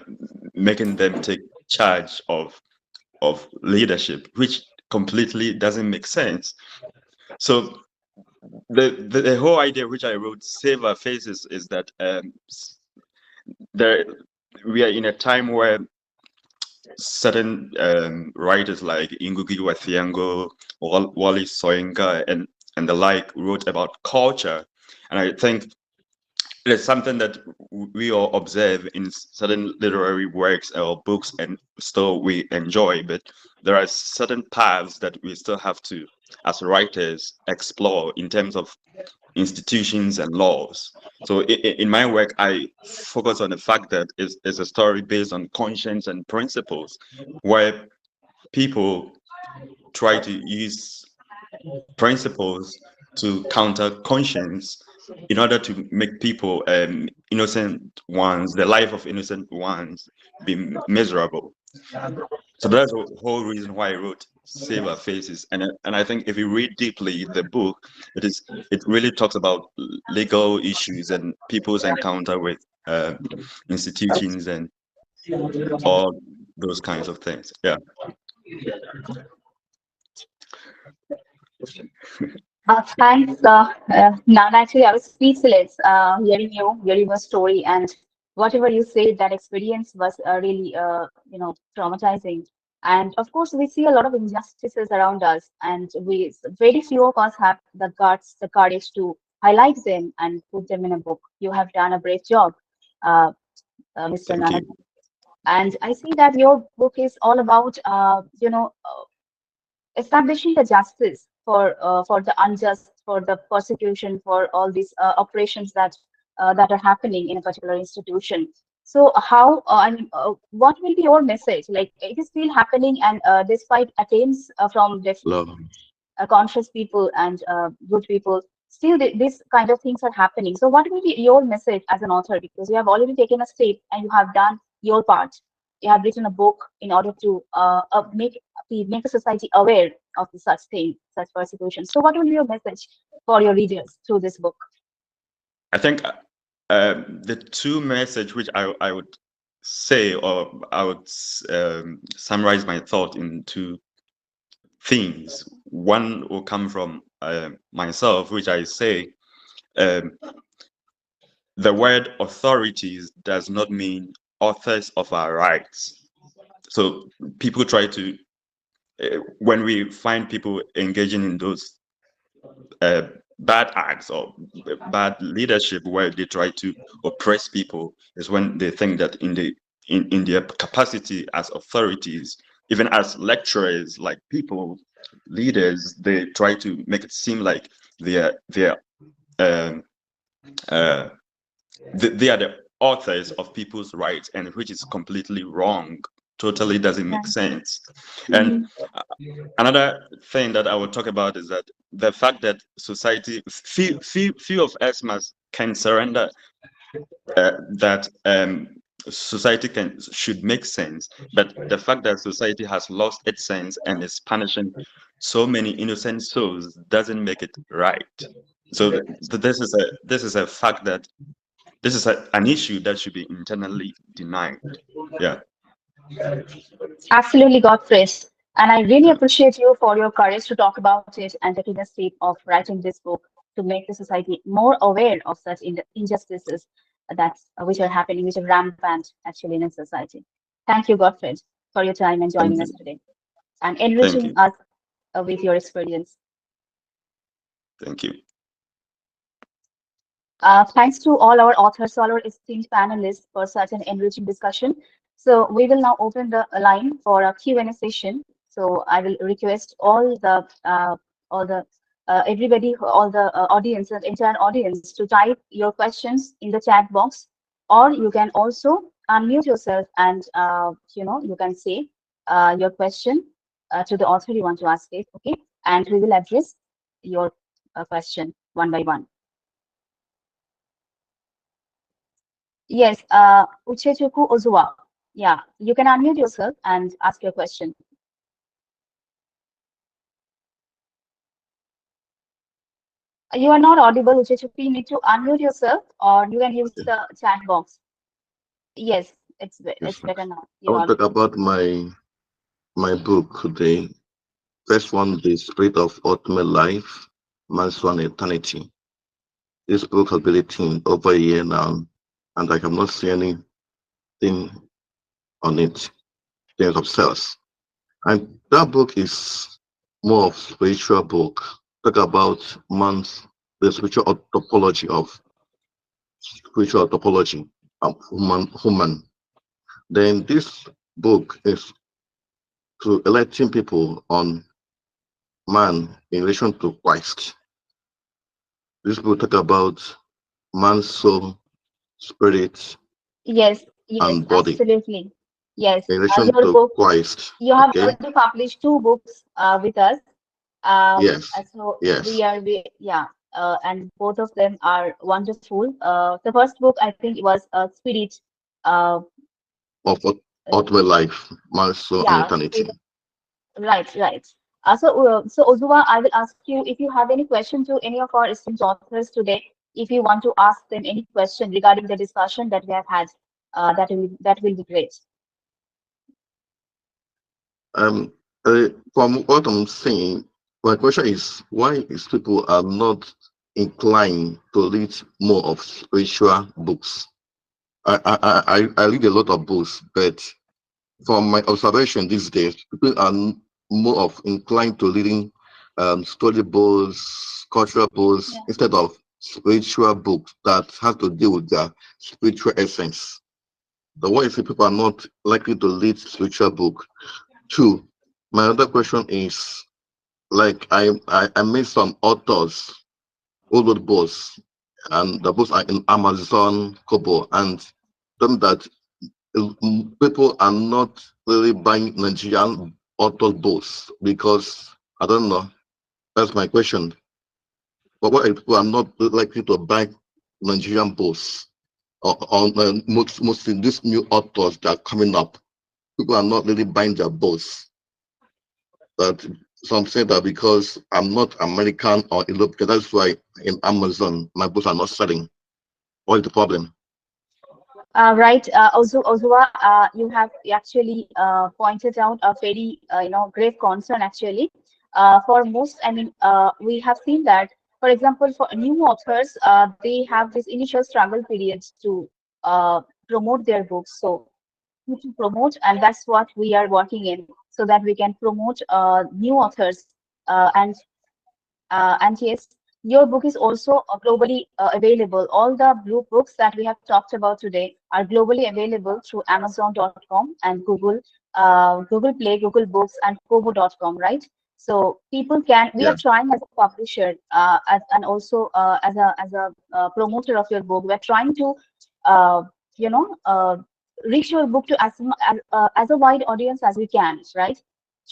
making them take charge of leadership, which completely doesn't make sense. So the whole idea which I wrote, Save Our Faces, is that we are in a time where certain writers like Ngugi wa Thiong'o, Wally Soyinka, and the like wrote about culture, and I think it's something that we all observe in certain literary works or books, and still we enjoy. But there are certain paths that we still have to, as writers, explore in terms of institutions and laws. So in my work, I focus on the fact that it's a story based on conscience and principles, where people try to use principles to counter conscience in order to make people, innocent ones, the life of innocent ones, be miserable. So that's the whole reason why I wrote Save Our Faces. And I think if you read deeply the book, it really talks about legal issues and people's encounter with institutions and all those kinds of things. Yeah. Thanks, Nana. Actually, I was speechless hearing your story, and whatever you said, that experience was really, traumatizing. And of course, we see a lot of injustices around us, and very few of us have the guts, the courage to highlight them and put them in a book. You have done a great job, uh, Mr. Thank Nana. you. And I see that your book is all about, establishing the justice for the unjust, for the persecution, for all these operations that are happening in a particular institution. So how what will be your message? Like, it is still happening, and despite attempts from Love. conscious people and good people, still these kind of things are happening. So what will be your message as an author? Because you have already taken a step and you have done your part. You have written a book in order to make a society aware of such thing, such persecution. So what will be your message for your readers through this book? I think the two message which I would say, or I would summarize my thought in two themes. One will come from myself, which I say, the word authorities does not mean authors of our rights. So people try to, when we find people engaging in those bad acts or bad leadership where they try to oppress people, is when they think that in their capacity as authorities, even as lecturers, like people, leaders, they try to make it seem like they are the authors of people's rights, and which is completely wrong. Totally doesn't make sense. And another thing that I will talk about is that the fact that society, few of us can surrender that society should make sense, but the fact that society has lost its sense and is punishing so many innocent souls doesn't make it right. So this is a fact that this is an issue that should be internally denied. Yeah. Absolutely, Godfrey. And I really appreciate you for your courage to talk about it and taking the step of writing this book to make the society more aware of such injustices which are happening, which are rampant actually in a society. Thank you, Godfrey, for your time and Thank joining us you. today and Thank enriching you. us with your experience. Thank you. Thanks to all our authors, all our esteemed panelists for such an enriching discussion. So we will now open the line for a Q&A session. So I will request all the everybody, all the audience, the entire audience, to type your questions in the chat box, or you can also unmute yourself and you can say your question to the author you want to ask it. Okay, and we will address your question one by one. Yes, Uchechuku Ozua. Yeah, you can unmute yourself and ask your question. You are not audible, Uchechuku. You need to unmute yourself, or you can use the chat box. Yes, it's Yes, better now. I You're want to audible. talk about my book today. First one, The Spirit of Ultimate Life, Man's One Eternity. This book has been written over a year now, and I have not seen anything on it in terms of sales. And that book is more of spiritual book. Talk about the spiritual topology of human. Then this book is to electing people on man in relation to Christ. This book talk about man's soul, spirit, Yes, and body absolutely. Yes, in relation your to book. Christ. You have Okay. already published two books with us. Yes. So Yes. and both of them are wonderful. The first book I think was Spirit. Uh, Of uh, ultimate life, man's soul, and yeah, eternity. right. So Ozua, I will ask you if you have any question to any of our esteemed authors today. If you want to ask them any question regarding the discussion that we have had, that will be great. Um, from what I'm saying, my question is why is people are not inclined to read more of spiritual books? I read a lot of books, but from my observation these days, people are more of inclined to reading storybooks, cultural books, Yeah. instead of spiritual books that have to do with their spiritual essence. The way I see people are not likely to read spiritual book. Two, my other question is like I met some authors, old books, and the books are in Amazon, Kobo, and them that people are not really buying Nigerian author books because I don't know. That's my question. But why people are not likely to buy Nigerian books or mostly these new authors that are coming up? People are not really buying their books. That some say that because I'm not American or European, that's why in Amazon my books are not selling. What is the problem? Right, Ozua, you have actually pointed out a very grave concern actually. For most, I mean, we have seen that, for example, for new authors, they have this initial struggle periods to promote their books. So to promote, and that's what we are working in, so that we can promote new authors. And yes, your book is also globally available. All the blue books that we have talked about today are globally available through Amazon.com and Google Play, Google Books, and Kobo.com, right? So people can. We are Yeah, trying as a publisher and also as a promoter of your book. We're trying to, uh, you know, uh, reach your book to as a wide audience as we can, right?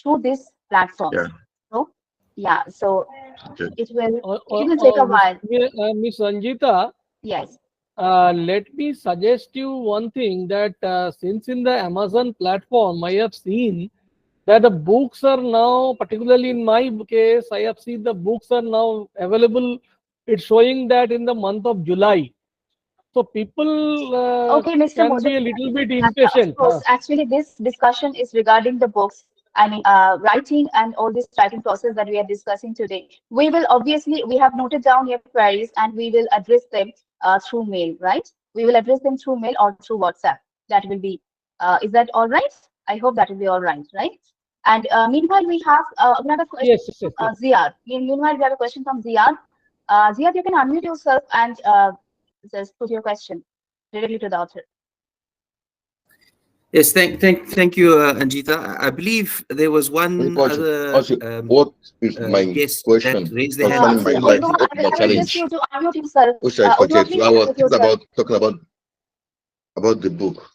Through these yeah. platforms. So yeah, so Okay. it will take a while. Miss Ranjita, Yes. let me suggest you one thing that since in the Amazon platform, I have seen that the books are now, particularly in my case, I have seen the books are now available. It's showing that in the month of July. So people Okay, Mr. can Mojo, be a little bit of impatient. course, actually, this discussion is regarding the books. I mean, writing and all this writing process that we are discussing today. We have noted down your queries and we will address them through mail, right? We will address them through mail or through WhatsApp. That will be, is that all right? I hope that will be all right, right? And meanwhile, we have another question Yes, from yes, yes. Ziad. Meanwhile, we have a question from Ziad. Ziad, you can unmute yourself and just put your question directly to the author. Yes, thank you, Anjita. I believe there was one other what is my guest question that raised their hand concerning my before. life, my I request challenge? you to unmute yourself. Which I Udwa, forget. please I was unmute yourself. talking about the book.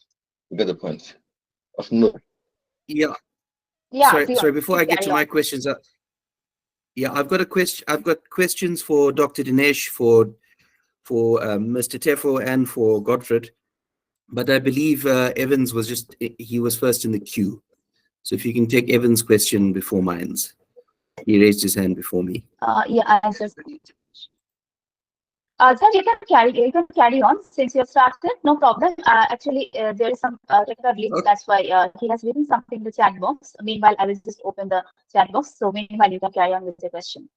You get the point. No. Yeah, Yeah, sorry. Before I please get carry to on. my questions, yeah, I've got a question. I've got questions for Dr. Dinesh, for Mr. Teffo, and for Godfred. But I believe Evans he was first in the queue. So if you can take Evans' question before mine's. He raised his hand before me. Yeah, I just. Sir, you can carry on since you have started. No problem. Actually, there is some technical glitch. Okay. That's why he has written something in the chat box. Meanwhile, I will just open the chat box. So meanwhile, you can carry on with the question.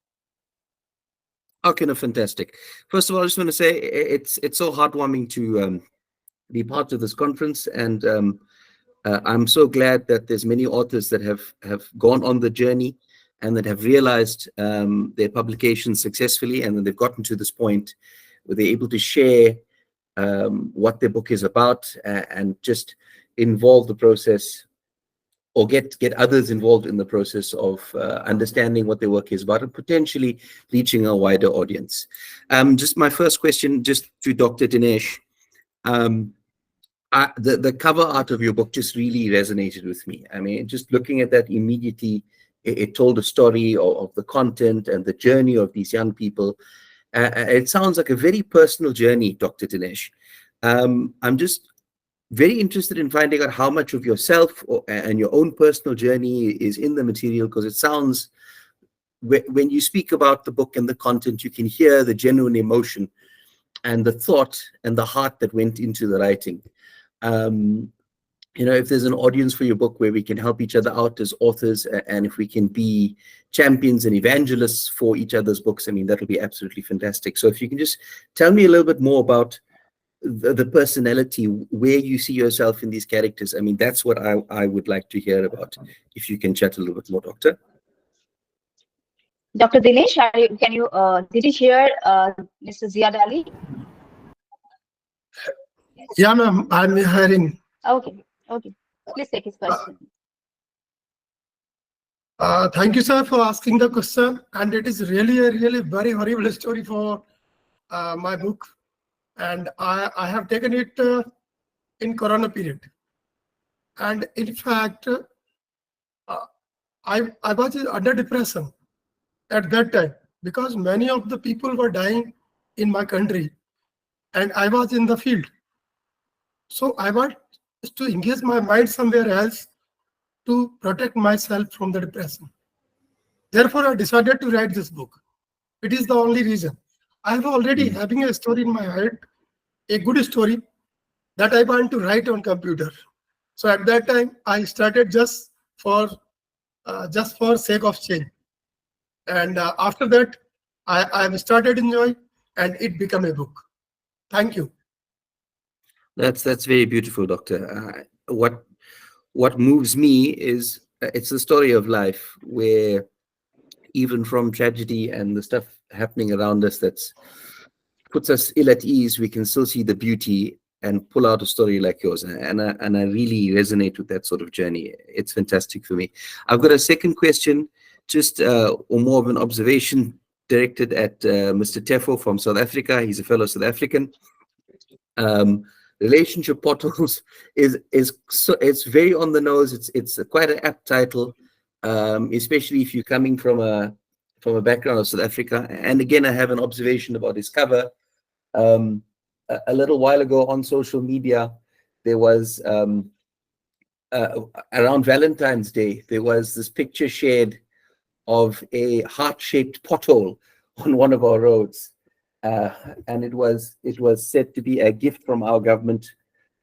Okay, no, fantastic. First of all, I just want to say it's so heartwarming to be part of this conference, and I'm so glad that there's many authors that have gone on the journey and that have realized their publications successfully, and that they've gotten to this point where they're able to share what their book is about and just involve the process, or get others involved in the process of understanding what their work is about and potentially reaching a wider audience. Just my first question, just to Dr. Dinesh. The cover art of your book just really resonated with me. I mean, just looking at that immediately, it told a story of the content and the journey of these young people. It sounds like a very personal journey, Dr. Dinesh. I'm just very interested in finding out how much of yourself and your own personal journey is in the material, because it sounds, when you speak about the book and the content, you can hear the genuine emotion and the thought and the heart that went into the writing. If there's an audience for your book where we can help each other out as authors, and if we can be champions and evangelists for each other's books, I mean, that'll be absolutely fantastic. So if you can just tell me a little bit more about the personality, where you see yourself in these characters. I mean, that's what I would like to hear about. If you can chat a little bit more, Doctor. Dr. Dinesh, did you hear Mr. Ziad Ali? Yeah, ma'am, I'm hearing. Okay. Please take his question. Thank you, sir, for asking the question. And it is really a very horrible story for my book. And I have taken it in Corona period. And in fact, I was under depression at that time, because many of the people were dying in my country and I was in the field. So I want to engage my mind somewhere else to protect myself from the depression. Therefore, I decided to write this book. It is the only reason. I have already having a story in my head, a good story that I want to write on computer. So at that time, I started just for sake of change. And after that, I have started enjoying, and it became a book. Thank you. That's very beautiful, Doctor. What moves me is it's the story of life, where even from tragedy and the stuff happening around us that's puts us ill at ease, we can still see the beauty and pull out a story like yours. And I really resonate with that sort of journey. It's fantastic for me. I've got a second question, just or more of an observation directed at Mr. Teffo from South Africa. He's a fellow South African. Relationship potholes is so, it's very on the nose. It's quite an apt title, especially if you're coming from a background of South Africa. And again, I have an observation about his cover. A little while ago on social media, there was around Valentine's Day, there was this picture shared of a heart-shaped pothole on one of our roads. And it was said to be a gift from our government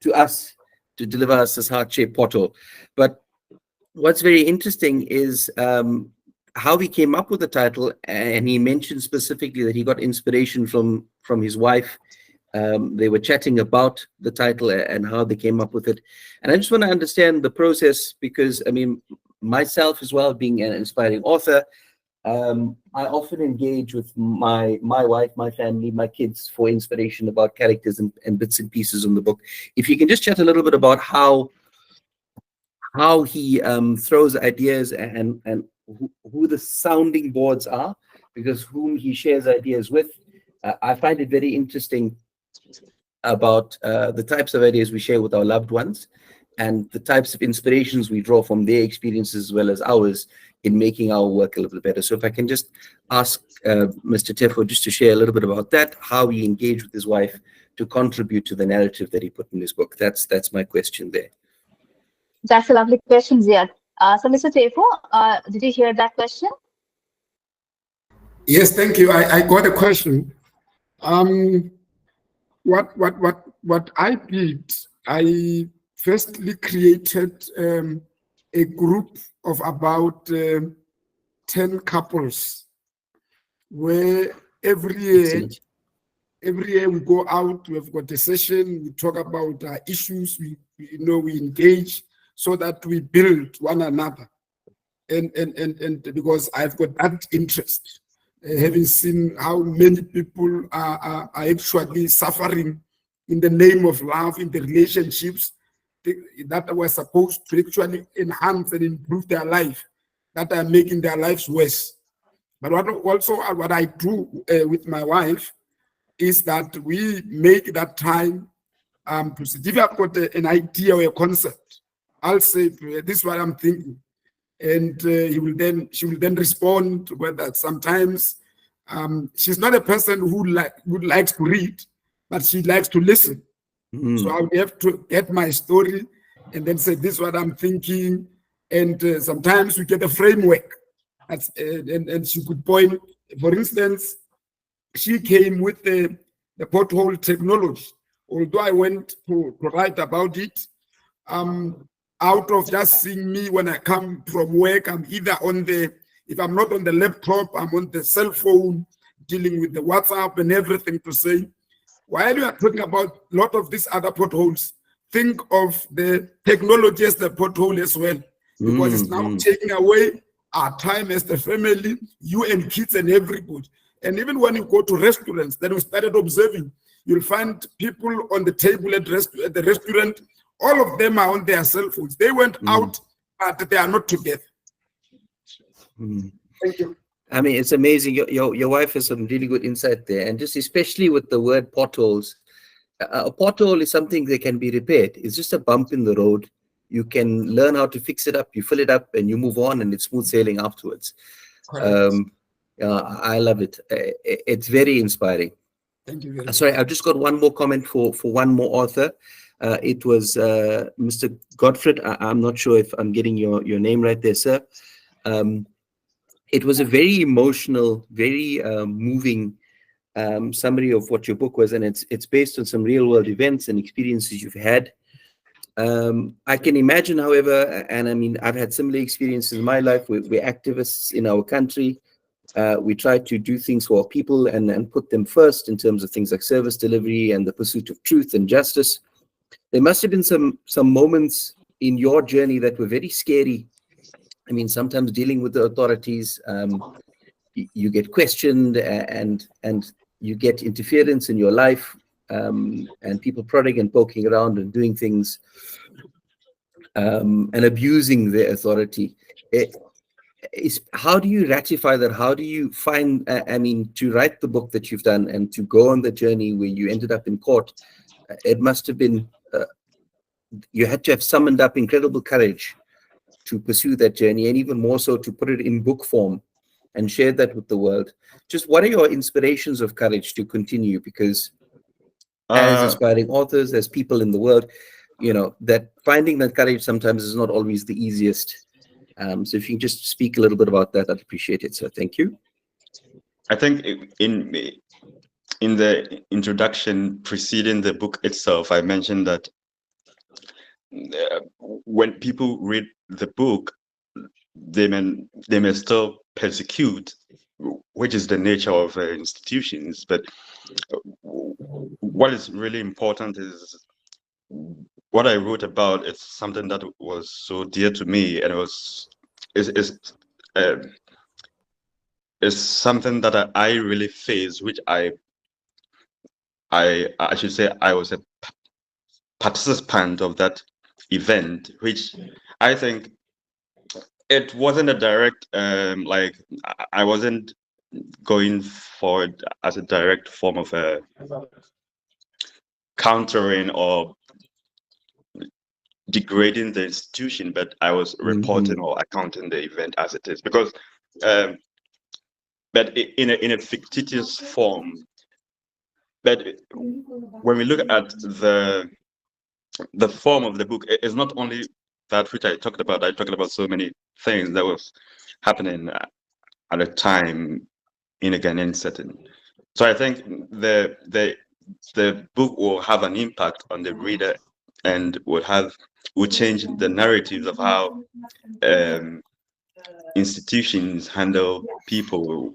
to us to deliver us this heart-shaped pothole. But what's very interesting is how he came up with the title, and he mentioned specifically that he got inspiration from his wife. They were chatting about the title and how they came up with it. And I just want to understand the process, because I mean, myself as well, being an inspiring author, I often engage with my wife, my family, my kids for inspiration about characters and bits and pieces in the book. If you can just chat a little bit about how he throws ideas and who the sounding boards are, because whom he shares ideas with. I find it very interesting about the types of ideas we share with our loved ones and the types of inspirations we draw from their experiences as well as ours in making our work a little bit better. So if I can just ask Mr. Teffo just to share a little bit about that, how he engaged with his wife to contribute to the narrative that he put in his book. That's my question there. That's a lovely question, Ziad. So, Mr. Teffo, did you hear that question? Yes, thank you. I got a question. What I did, I firstly created a group of about 10 couples where every year we go out, we've got a session, we talk about our issues, we engage so that we build one another. And because I've got that interest, having seen how many people are actually suffering in the name of love in the relationships that were supposed to actually enhance and improve their life, that are making their lives worse. But what I do with my wife is that we make that time to see if I've got an idea or a concept, I'll say, this is what I'm thinking. And she will then respond, whether sometimes she's not a person who likes to read, but she likes to listen. So I would have to get my story and then say, this is what I'm thinking. And sometimes we get a framework. And she could point, for instance, she came with the pothole technology. Although I went to write about it, out of just seeing me when I come from work, I'm either if I'm not on the laptop, I'm on the cell phone, dealing with the WhatsApp and everything to say, while you are talking about a lot of these other potholes, think of the technology as the pothole as well, because it's now taking away our time as the family, you and kids and everybody. And even when you go to restaurants, then we started observing, you'll find people on the table at the restaurant, all of them are on their cell phones. They went out, but they are not together. Thank you. I mean, it's amazing. Your wife has some really good insight there. And just especially with the word potholes, a pothole is something that can be repaired. It's just a bump in the road. You can learn how to fix it up. You fill it up and you move on, and it's smooth sailing afterwards. I love it. It's very inspiring. Thank you very much. Sorry, I've just got one more comment for one more author. It was Mr. Godfred. I'm not sure if I'm getting your name right there, sir. It was a very emotional, very moving summary of what your book was, and it's based on some real world events and experiences you've had. I can imagine, however, and I mean, I've had similar experiences in my life. We're activists in our country. We try to do things for our people and put them first in terms of things like service delivery and the pursuit of truth and justice. There must have been some moments in your journey that were very scary. I mean, sometimes dealing with the authorities, you get questioned and you get interference in your life, and people prodding and poking around and doing things and abusing their authority. How do you ratify that? How do you find, I mean, to write the book that you've done and to go on the journey where you ended up in court? It must have been, you had to have summoned up incredible courage to pursue that journey, and even more so to put it in book form and share that with the world. Just what are your inspirations of courage to continue? Because as aspiring authors, as people in the world, you know, that finding that courage sometimes is not always the easiest. So if you can just speak a little bit about that, I'd appreciate it, sir. Thank you. I think in the introduction preceding the book itself, I mentioned that when people read the book, they may still persecute, which is the nature of institutions. But what is really important is what I wrote about. It's something that was so dear to me, and it was is something that I really face, which I should say I was a participant of that event, which I think it wasn't a direct like I wasn't going forward as a direct form of a countering or degrading the institution, but I was reporting or accounting the event as it is, because but in a fictitious form. But when we look at the form of the book, it's not only that which I talked about. I talked about so many things that was happening at a time in a Ghanaian setting. So I think the book will have an impact on the reader and will change the narratives of how institutions handle people,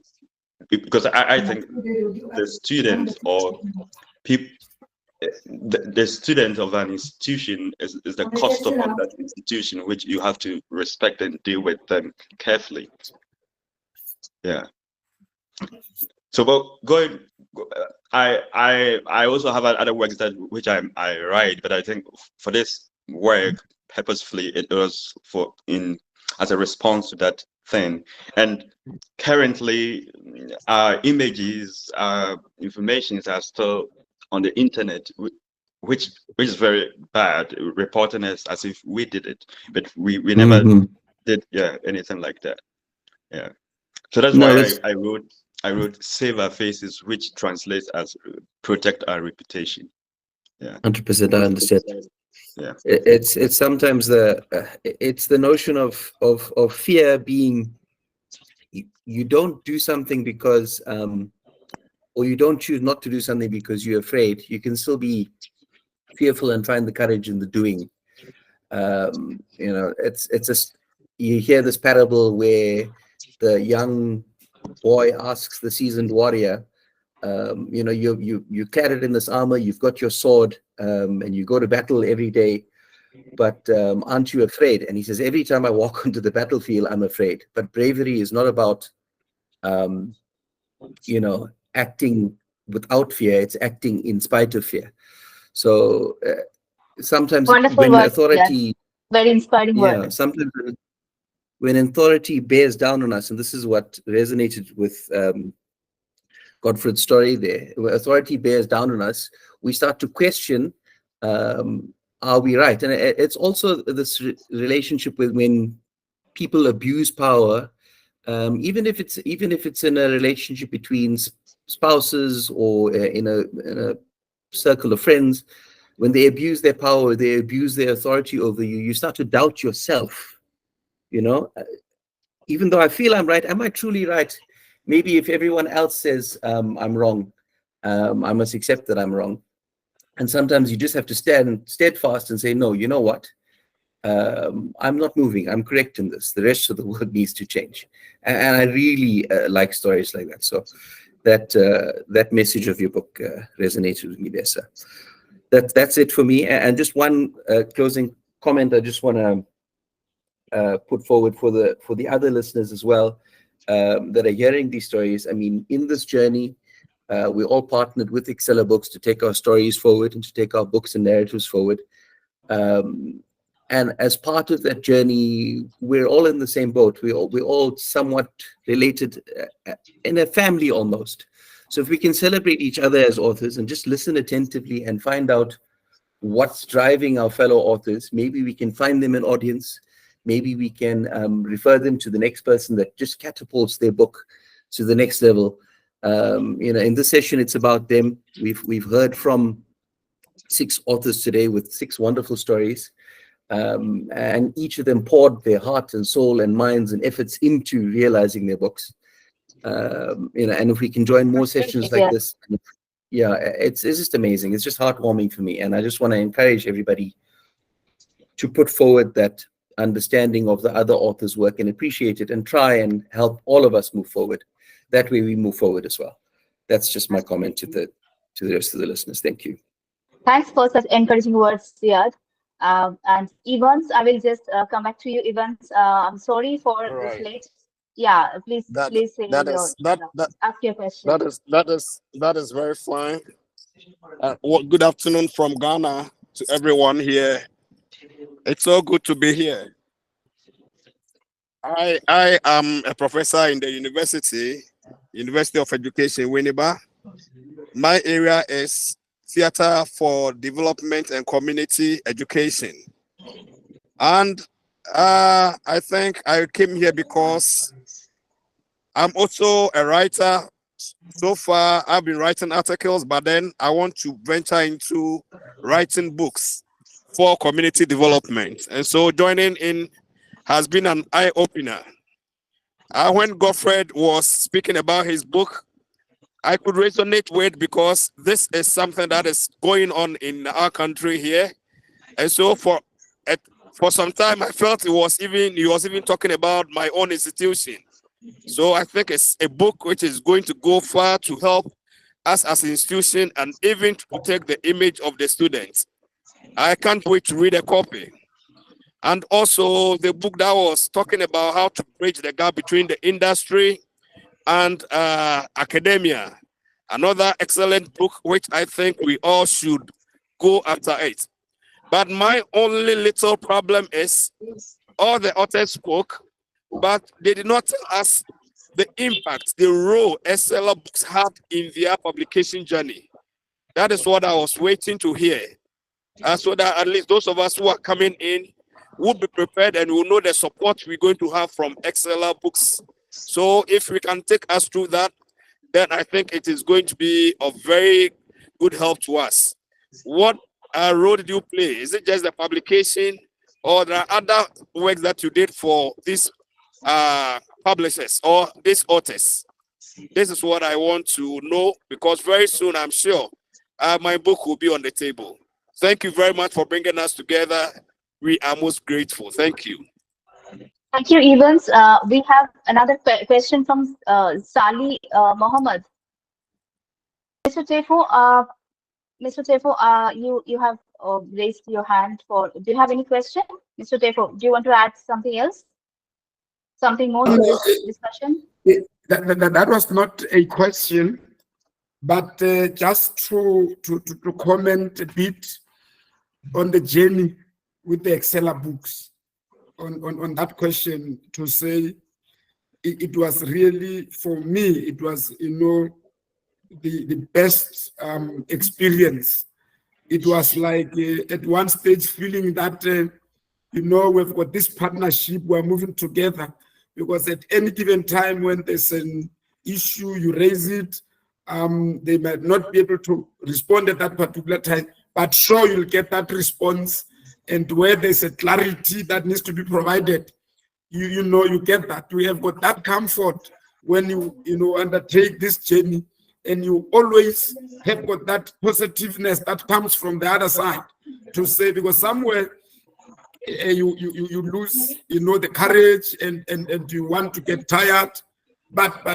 because I think the students or people, the student of an institution is the custom of that institution, which you have to respect and deal with them carefully. Yeah. So, but I also have other works which I write, but I think for this work purposefully it was as a response to that thing. And currently, our images, our informations are still on the internet, which is very bad, reporting us as if we did it, but we never did anything like that. Yeah. So that's why I wrote Save Our Faces, which translates as protect our reputation. Yeah. 100%, I understand. Yeah. It's sometimes it's the notion of fear being, you don't do something because or you don't choose not to do something because you're afraid. You can still be fearful and find the courage in the doing. You know, you hear this parable where the young boy asks the seasoned warrior, you know, you clad it in this armor, you've got your sword, and you go to battle every day, but aren't you afraid? And he says, every time I walk onto the battlefield, I'm afraid. But bravery is not about you know, acting without fear, it's acting in spite of fear. So sometimes Wonderful when words, authority, very inspiring words. sometimes when authority bears down on us, and this is what resonated with Godfred's story there, when authority bears down on us, we start to question, are we right? And it's also this relationship with when people abuse power, even if it's in a relationship between spouses or in a circle of friends. When they abuse their power, they abuse their authority over you, you start to doubt yourself. You know, even though I feel I'm right, am I truly right? Maybe if everyone else says I'm wrong, I must accept that I'm wrong. And sometimes you just have to stand steadfast and say, no, you know what? I'm not moving. I'm correct in this. The rest of the world needs to change. And I really like stories like that. So that message of your book resonated with me there, sir. That's it for me. And just one closing comment I just want to put forward for the other listeners as well that are hearing these stories. I mean, in this journey, we all partnered with excellerbooks to take our stories forward and to take our books and narratives forward. And as part of that journey, we're all in the same boat. We're all somewhat related in a family almost. So if we can celebrate each other as authors and just listen attentively and find out what's driving our fellow authors, maybe we can find them an audience. Maybe we can refer them to the next person that just catapults their book to the next level. You know, in this session, it's about them. We've heard from 6 authors today with 6 wonderful stories. And each of them poured their heart and soul and minds and efforts into realizing their books. You know, and if we can join more sessions like this, yeah, it's just amazing. It's just heartwarming for me. And I just want to encourage everybody to put forward that understanding of the other authors' work and appreciate it and try and help all of us move forward. That way we move forward as well. That's just my comment to the rest of the listeners. Thank you. Thanks for such encouraging words, Ziad. And Evans, I will just come back to you, Evans. I'm sorry for this late Yeah, please, That please say that your, is that that ask your question. that is very fine. Well, good afternoon from Ghana to everyone here. It's so good to be here. I am a professor in the University of Education, Winneba. My area is theater for development and community education. And I think I came here because I'm also a writer. So far, I've been writing articles, but then I want to venture into writing books for community development. And so joining in has been an eye-opener. When Godfred was speaking about his book, I could resonate with, because this is something that is going on in our country here. And so for some time, I felt he was even talking about my own institution. So I think it's a book which is going to go far to help us as an institution and even to protect the image of the students. I can't wait to read a copy. And also the book that was talking about how to bridge the gap between the industry and academia. Another excellent book, which I think we all should go after it. But my only little problem is all the authors spoke, but they did not tell us the impact, the role excellerbooks had in their publication journey. That is what I was waiting to hear. So that at least those of us who are coming in would be prepared and will know the support we're going to have from excellerbooks. So if we can take us through that, then I think it is going to be of very good help to us. What role did you play? Is it just the publication, or there are other works that you did for these publishers or these authors? This is what I want to know, because very soon I'm sure my book will be on the table. Thank you very much for bringing us together. We are most grateful. Thank you. Thank you, Evans. We have another question from Sali Mohammed. Mr. Teffo, you have raised your hand for. Do you have any question, Mr. Teffo? Do you want to add something else? Something more to this discussion? That was not a question, but just to comment a bit on the journey with the excellerbooks. On that question, to say it was really, for me, it was, the best experience. It was like at one stage feeling that, we've got this partnership, we're moving together, because at any given time when there's an issue, you raise it, they might not be able to respond at that particular time, but sure, you'll get that response. And where there's a clarity that needs to be provided, you get that. We have got that comfort when you undertake this journey, and you always have got that positiveness that comes from the other side, to say, because somewhere you lose the courage, and you want to get tired, but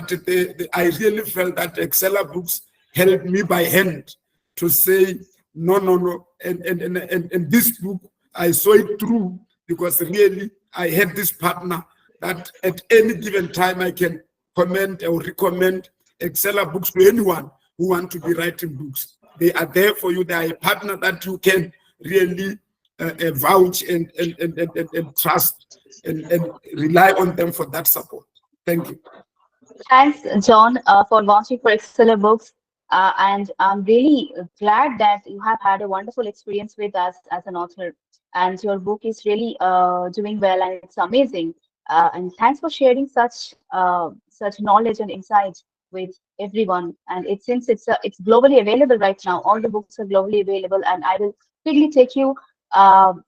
I really felt that excellerbooks held me by hand to say no, and this book, I saw it through, because really I had this partner that at any given time I can comment or recommend excellerbooks to anyone who want to be writing books. They are there for you. They are a partner that you can really vouch and trust and rely on them for that support. Thank you. Thanks, John, for launching for excellerbooks. And I'm really glad that you have had a wonderful experience with us as an author, and your book is really doing well, and it's amazing. And thanks for sharing such knowledge and insight with everyone. And since it's globally available right now, all the books are globally available, and I will quickly take you. I'll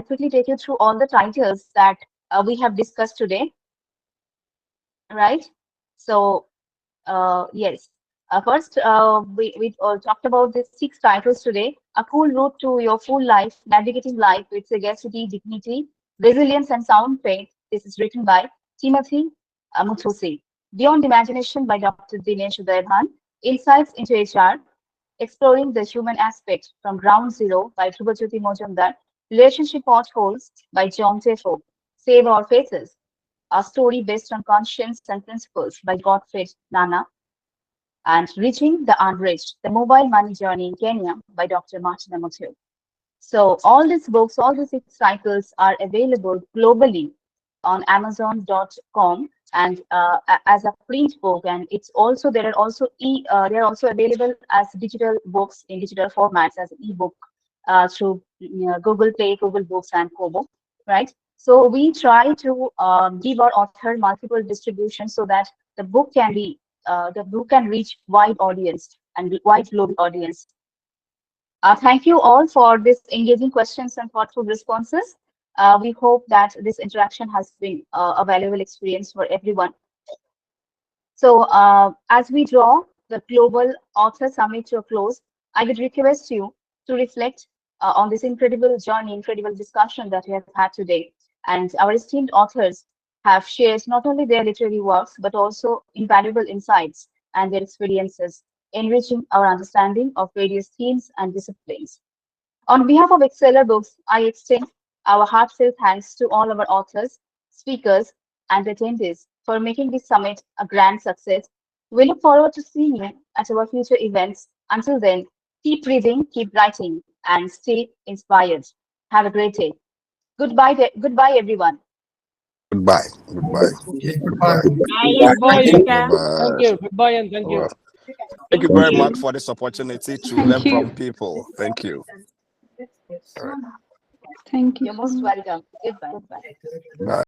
quickly take you through all the titles that we have discussed today. Right. So yes. First, we talked about the 6 titles today. A Cool Route to Your Full Life, Navigating Life with Sagacity, Dignity, Resilience and Sound Faith. This is written by Timothy Muthusi. Beyond Imagination by Dr. Dinesh Udaybhan. Insights into HR, Exploring the Human Aspect from Ground Zero by Dhrubajyoti Majumdar. Relationship Potholes by John Teffo. Save Our Faces. A Story Based on Conscience and Principles by Godfred, Nana, and Reaching the Unreached, The Mobile Money Journey in Kenya by Dr. Martina Mutheu. So all these books, all these 6 cycles are available globally on Amazon.com and as a print book, and it's also they are also available as digital books in digital formats as ebook through Google Play, Google Books, and Kobo, right? So we try to give our author multiple distribution so that the book can reach wide audience and wide global audience. Thank you all for this engaging questions and thoughtful responses. We hope that this interaction has been a valuable experience for everyone. So as we draw the Global Author Summit to a close, I would request you to reflect on this incredible journey, incredible discussion that we have had today. And our esteemed authors have shared not only their literary works, but also invaluable insights and their experiences, enriching our understanding of various themes and disciplines. On behalf of Exceller Books, I extend our heartfelt thanks to all our authors, speakers, and attendees for making this summit a grand success. We look forward to seeing you at our future events. Until then, keep reading, keep writing, and stay inspired. Have a great day. Goodbye, everyone. Goodbye. Goodbye. Goodbye. Goodbye. Goodbye. Thank you. Goodbye and thank you. Well, thank you very much for this opportunity to learn from people. Thank you. All right. Thank you. You're most welcome. Goodbye. Bye. Bye.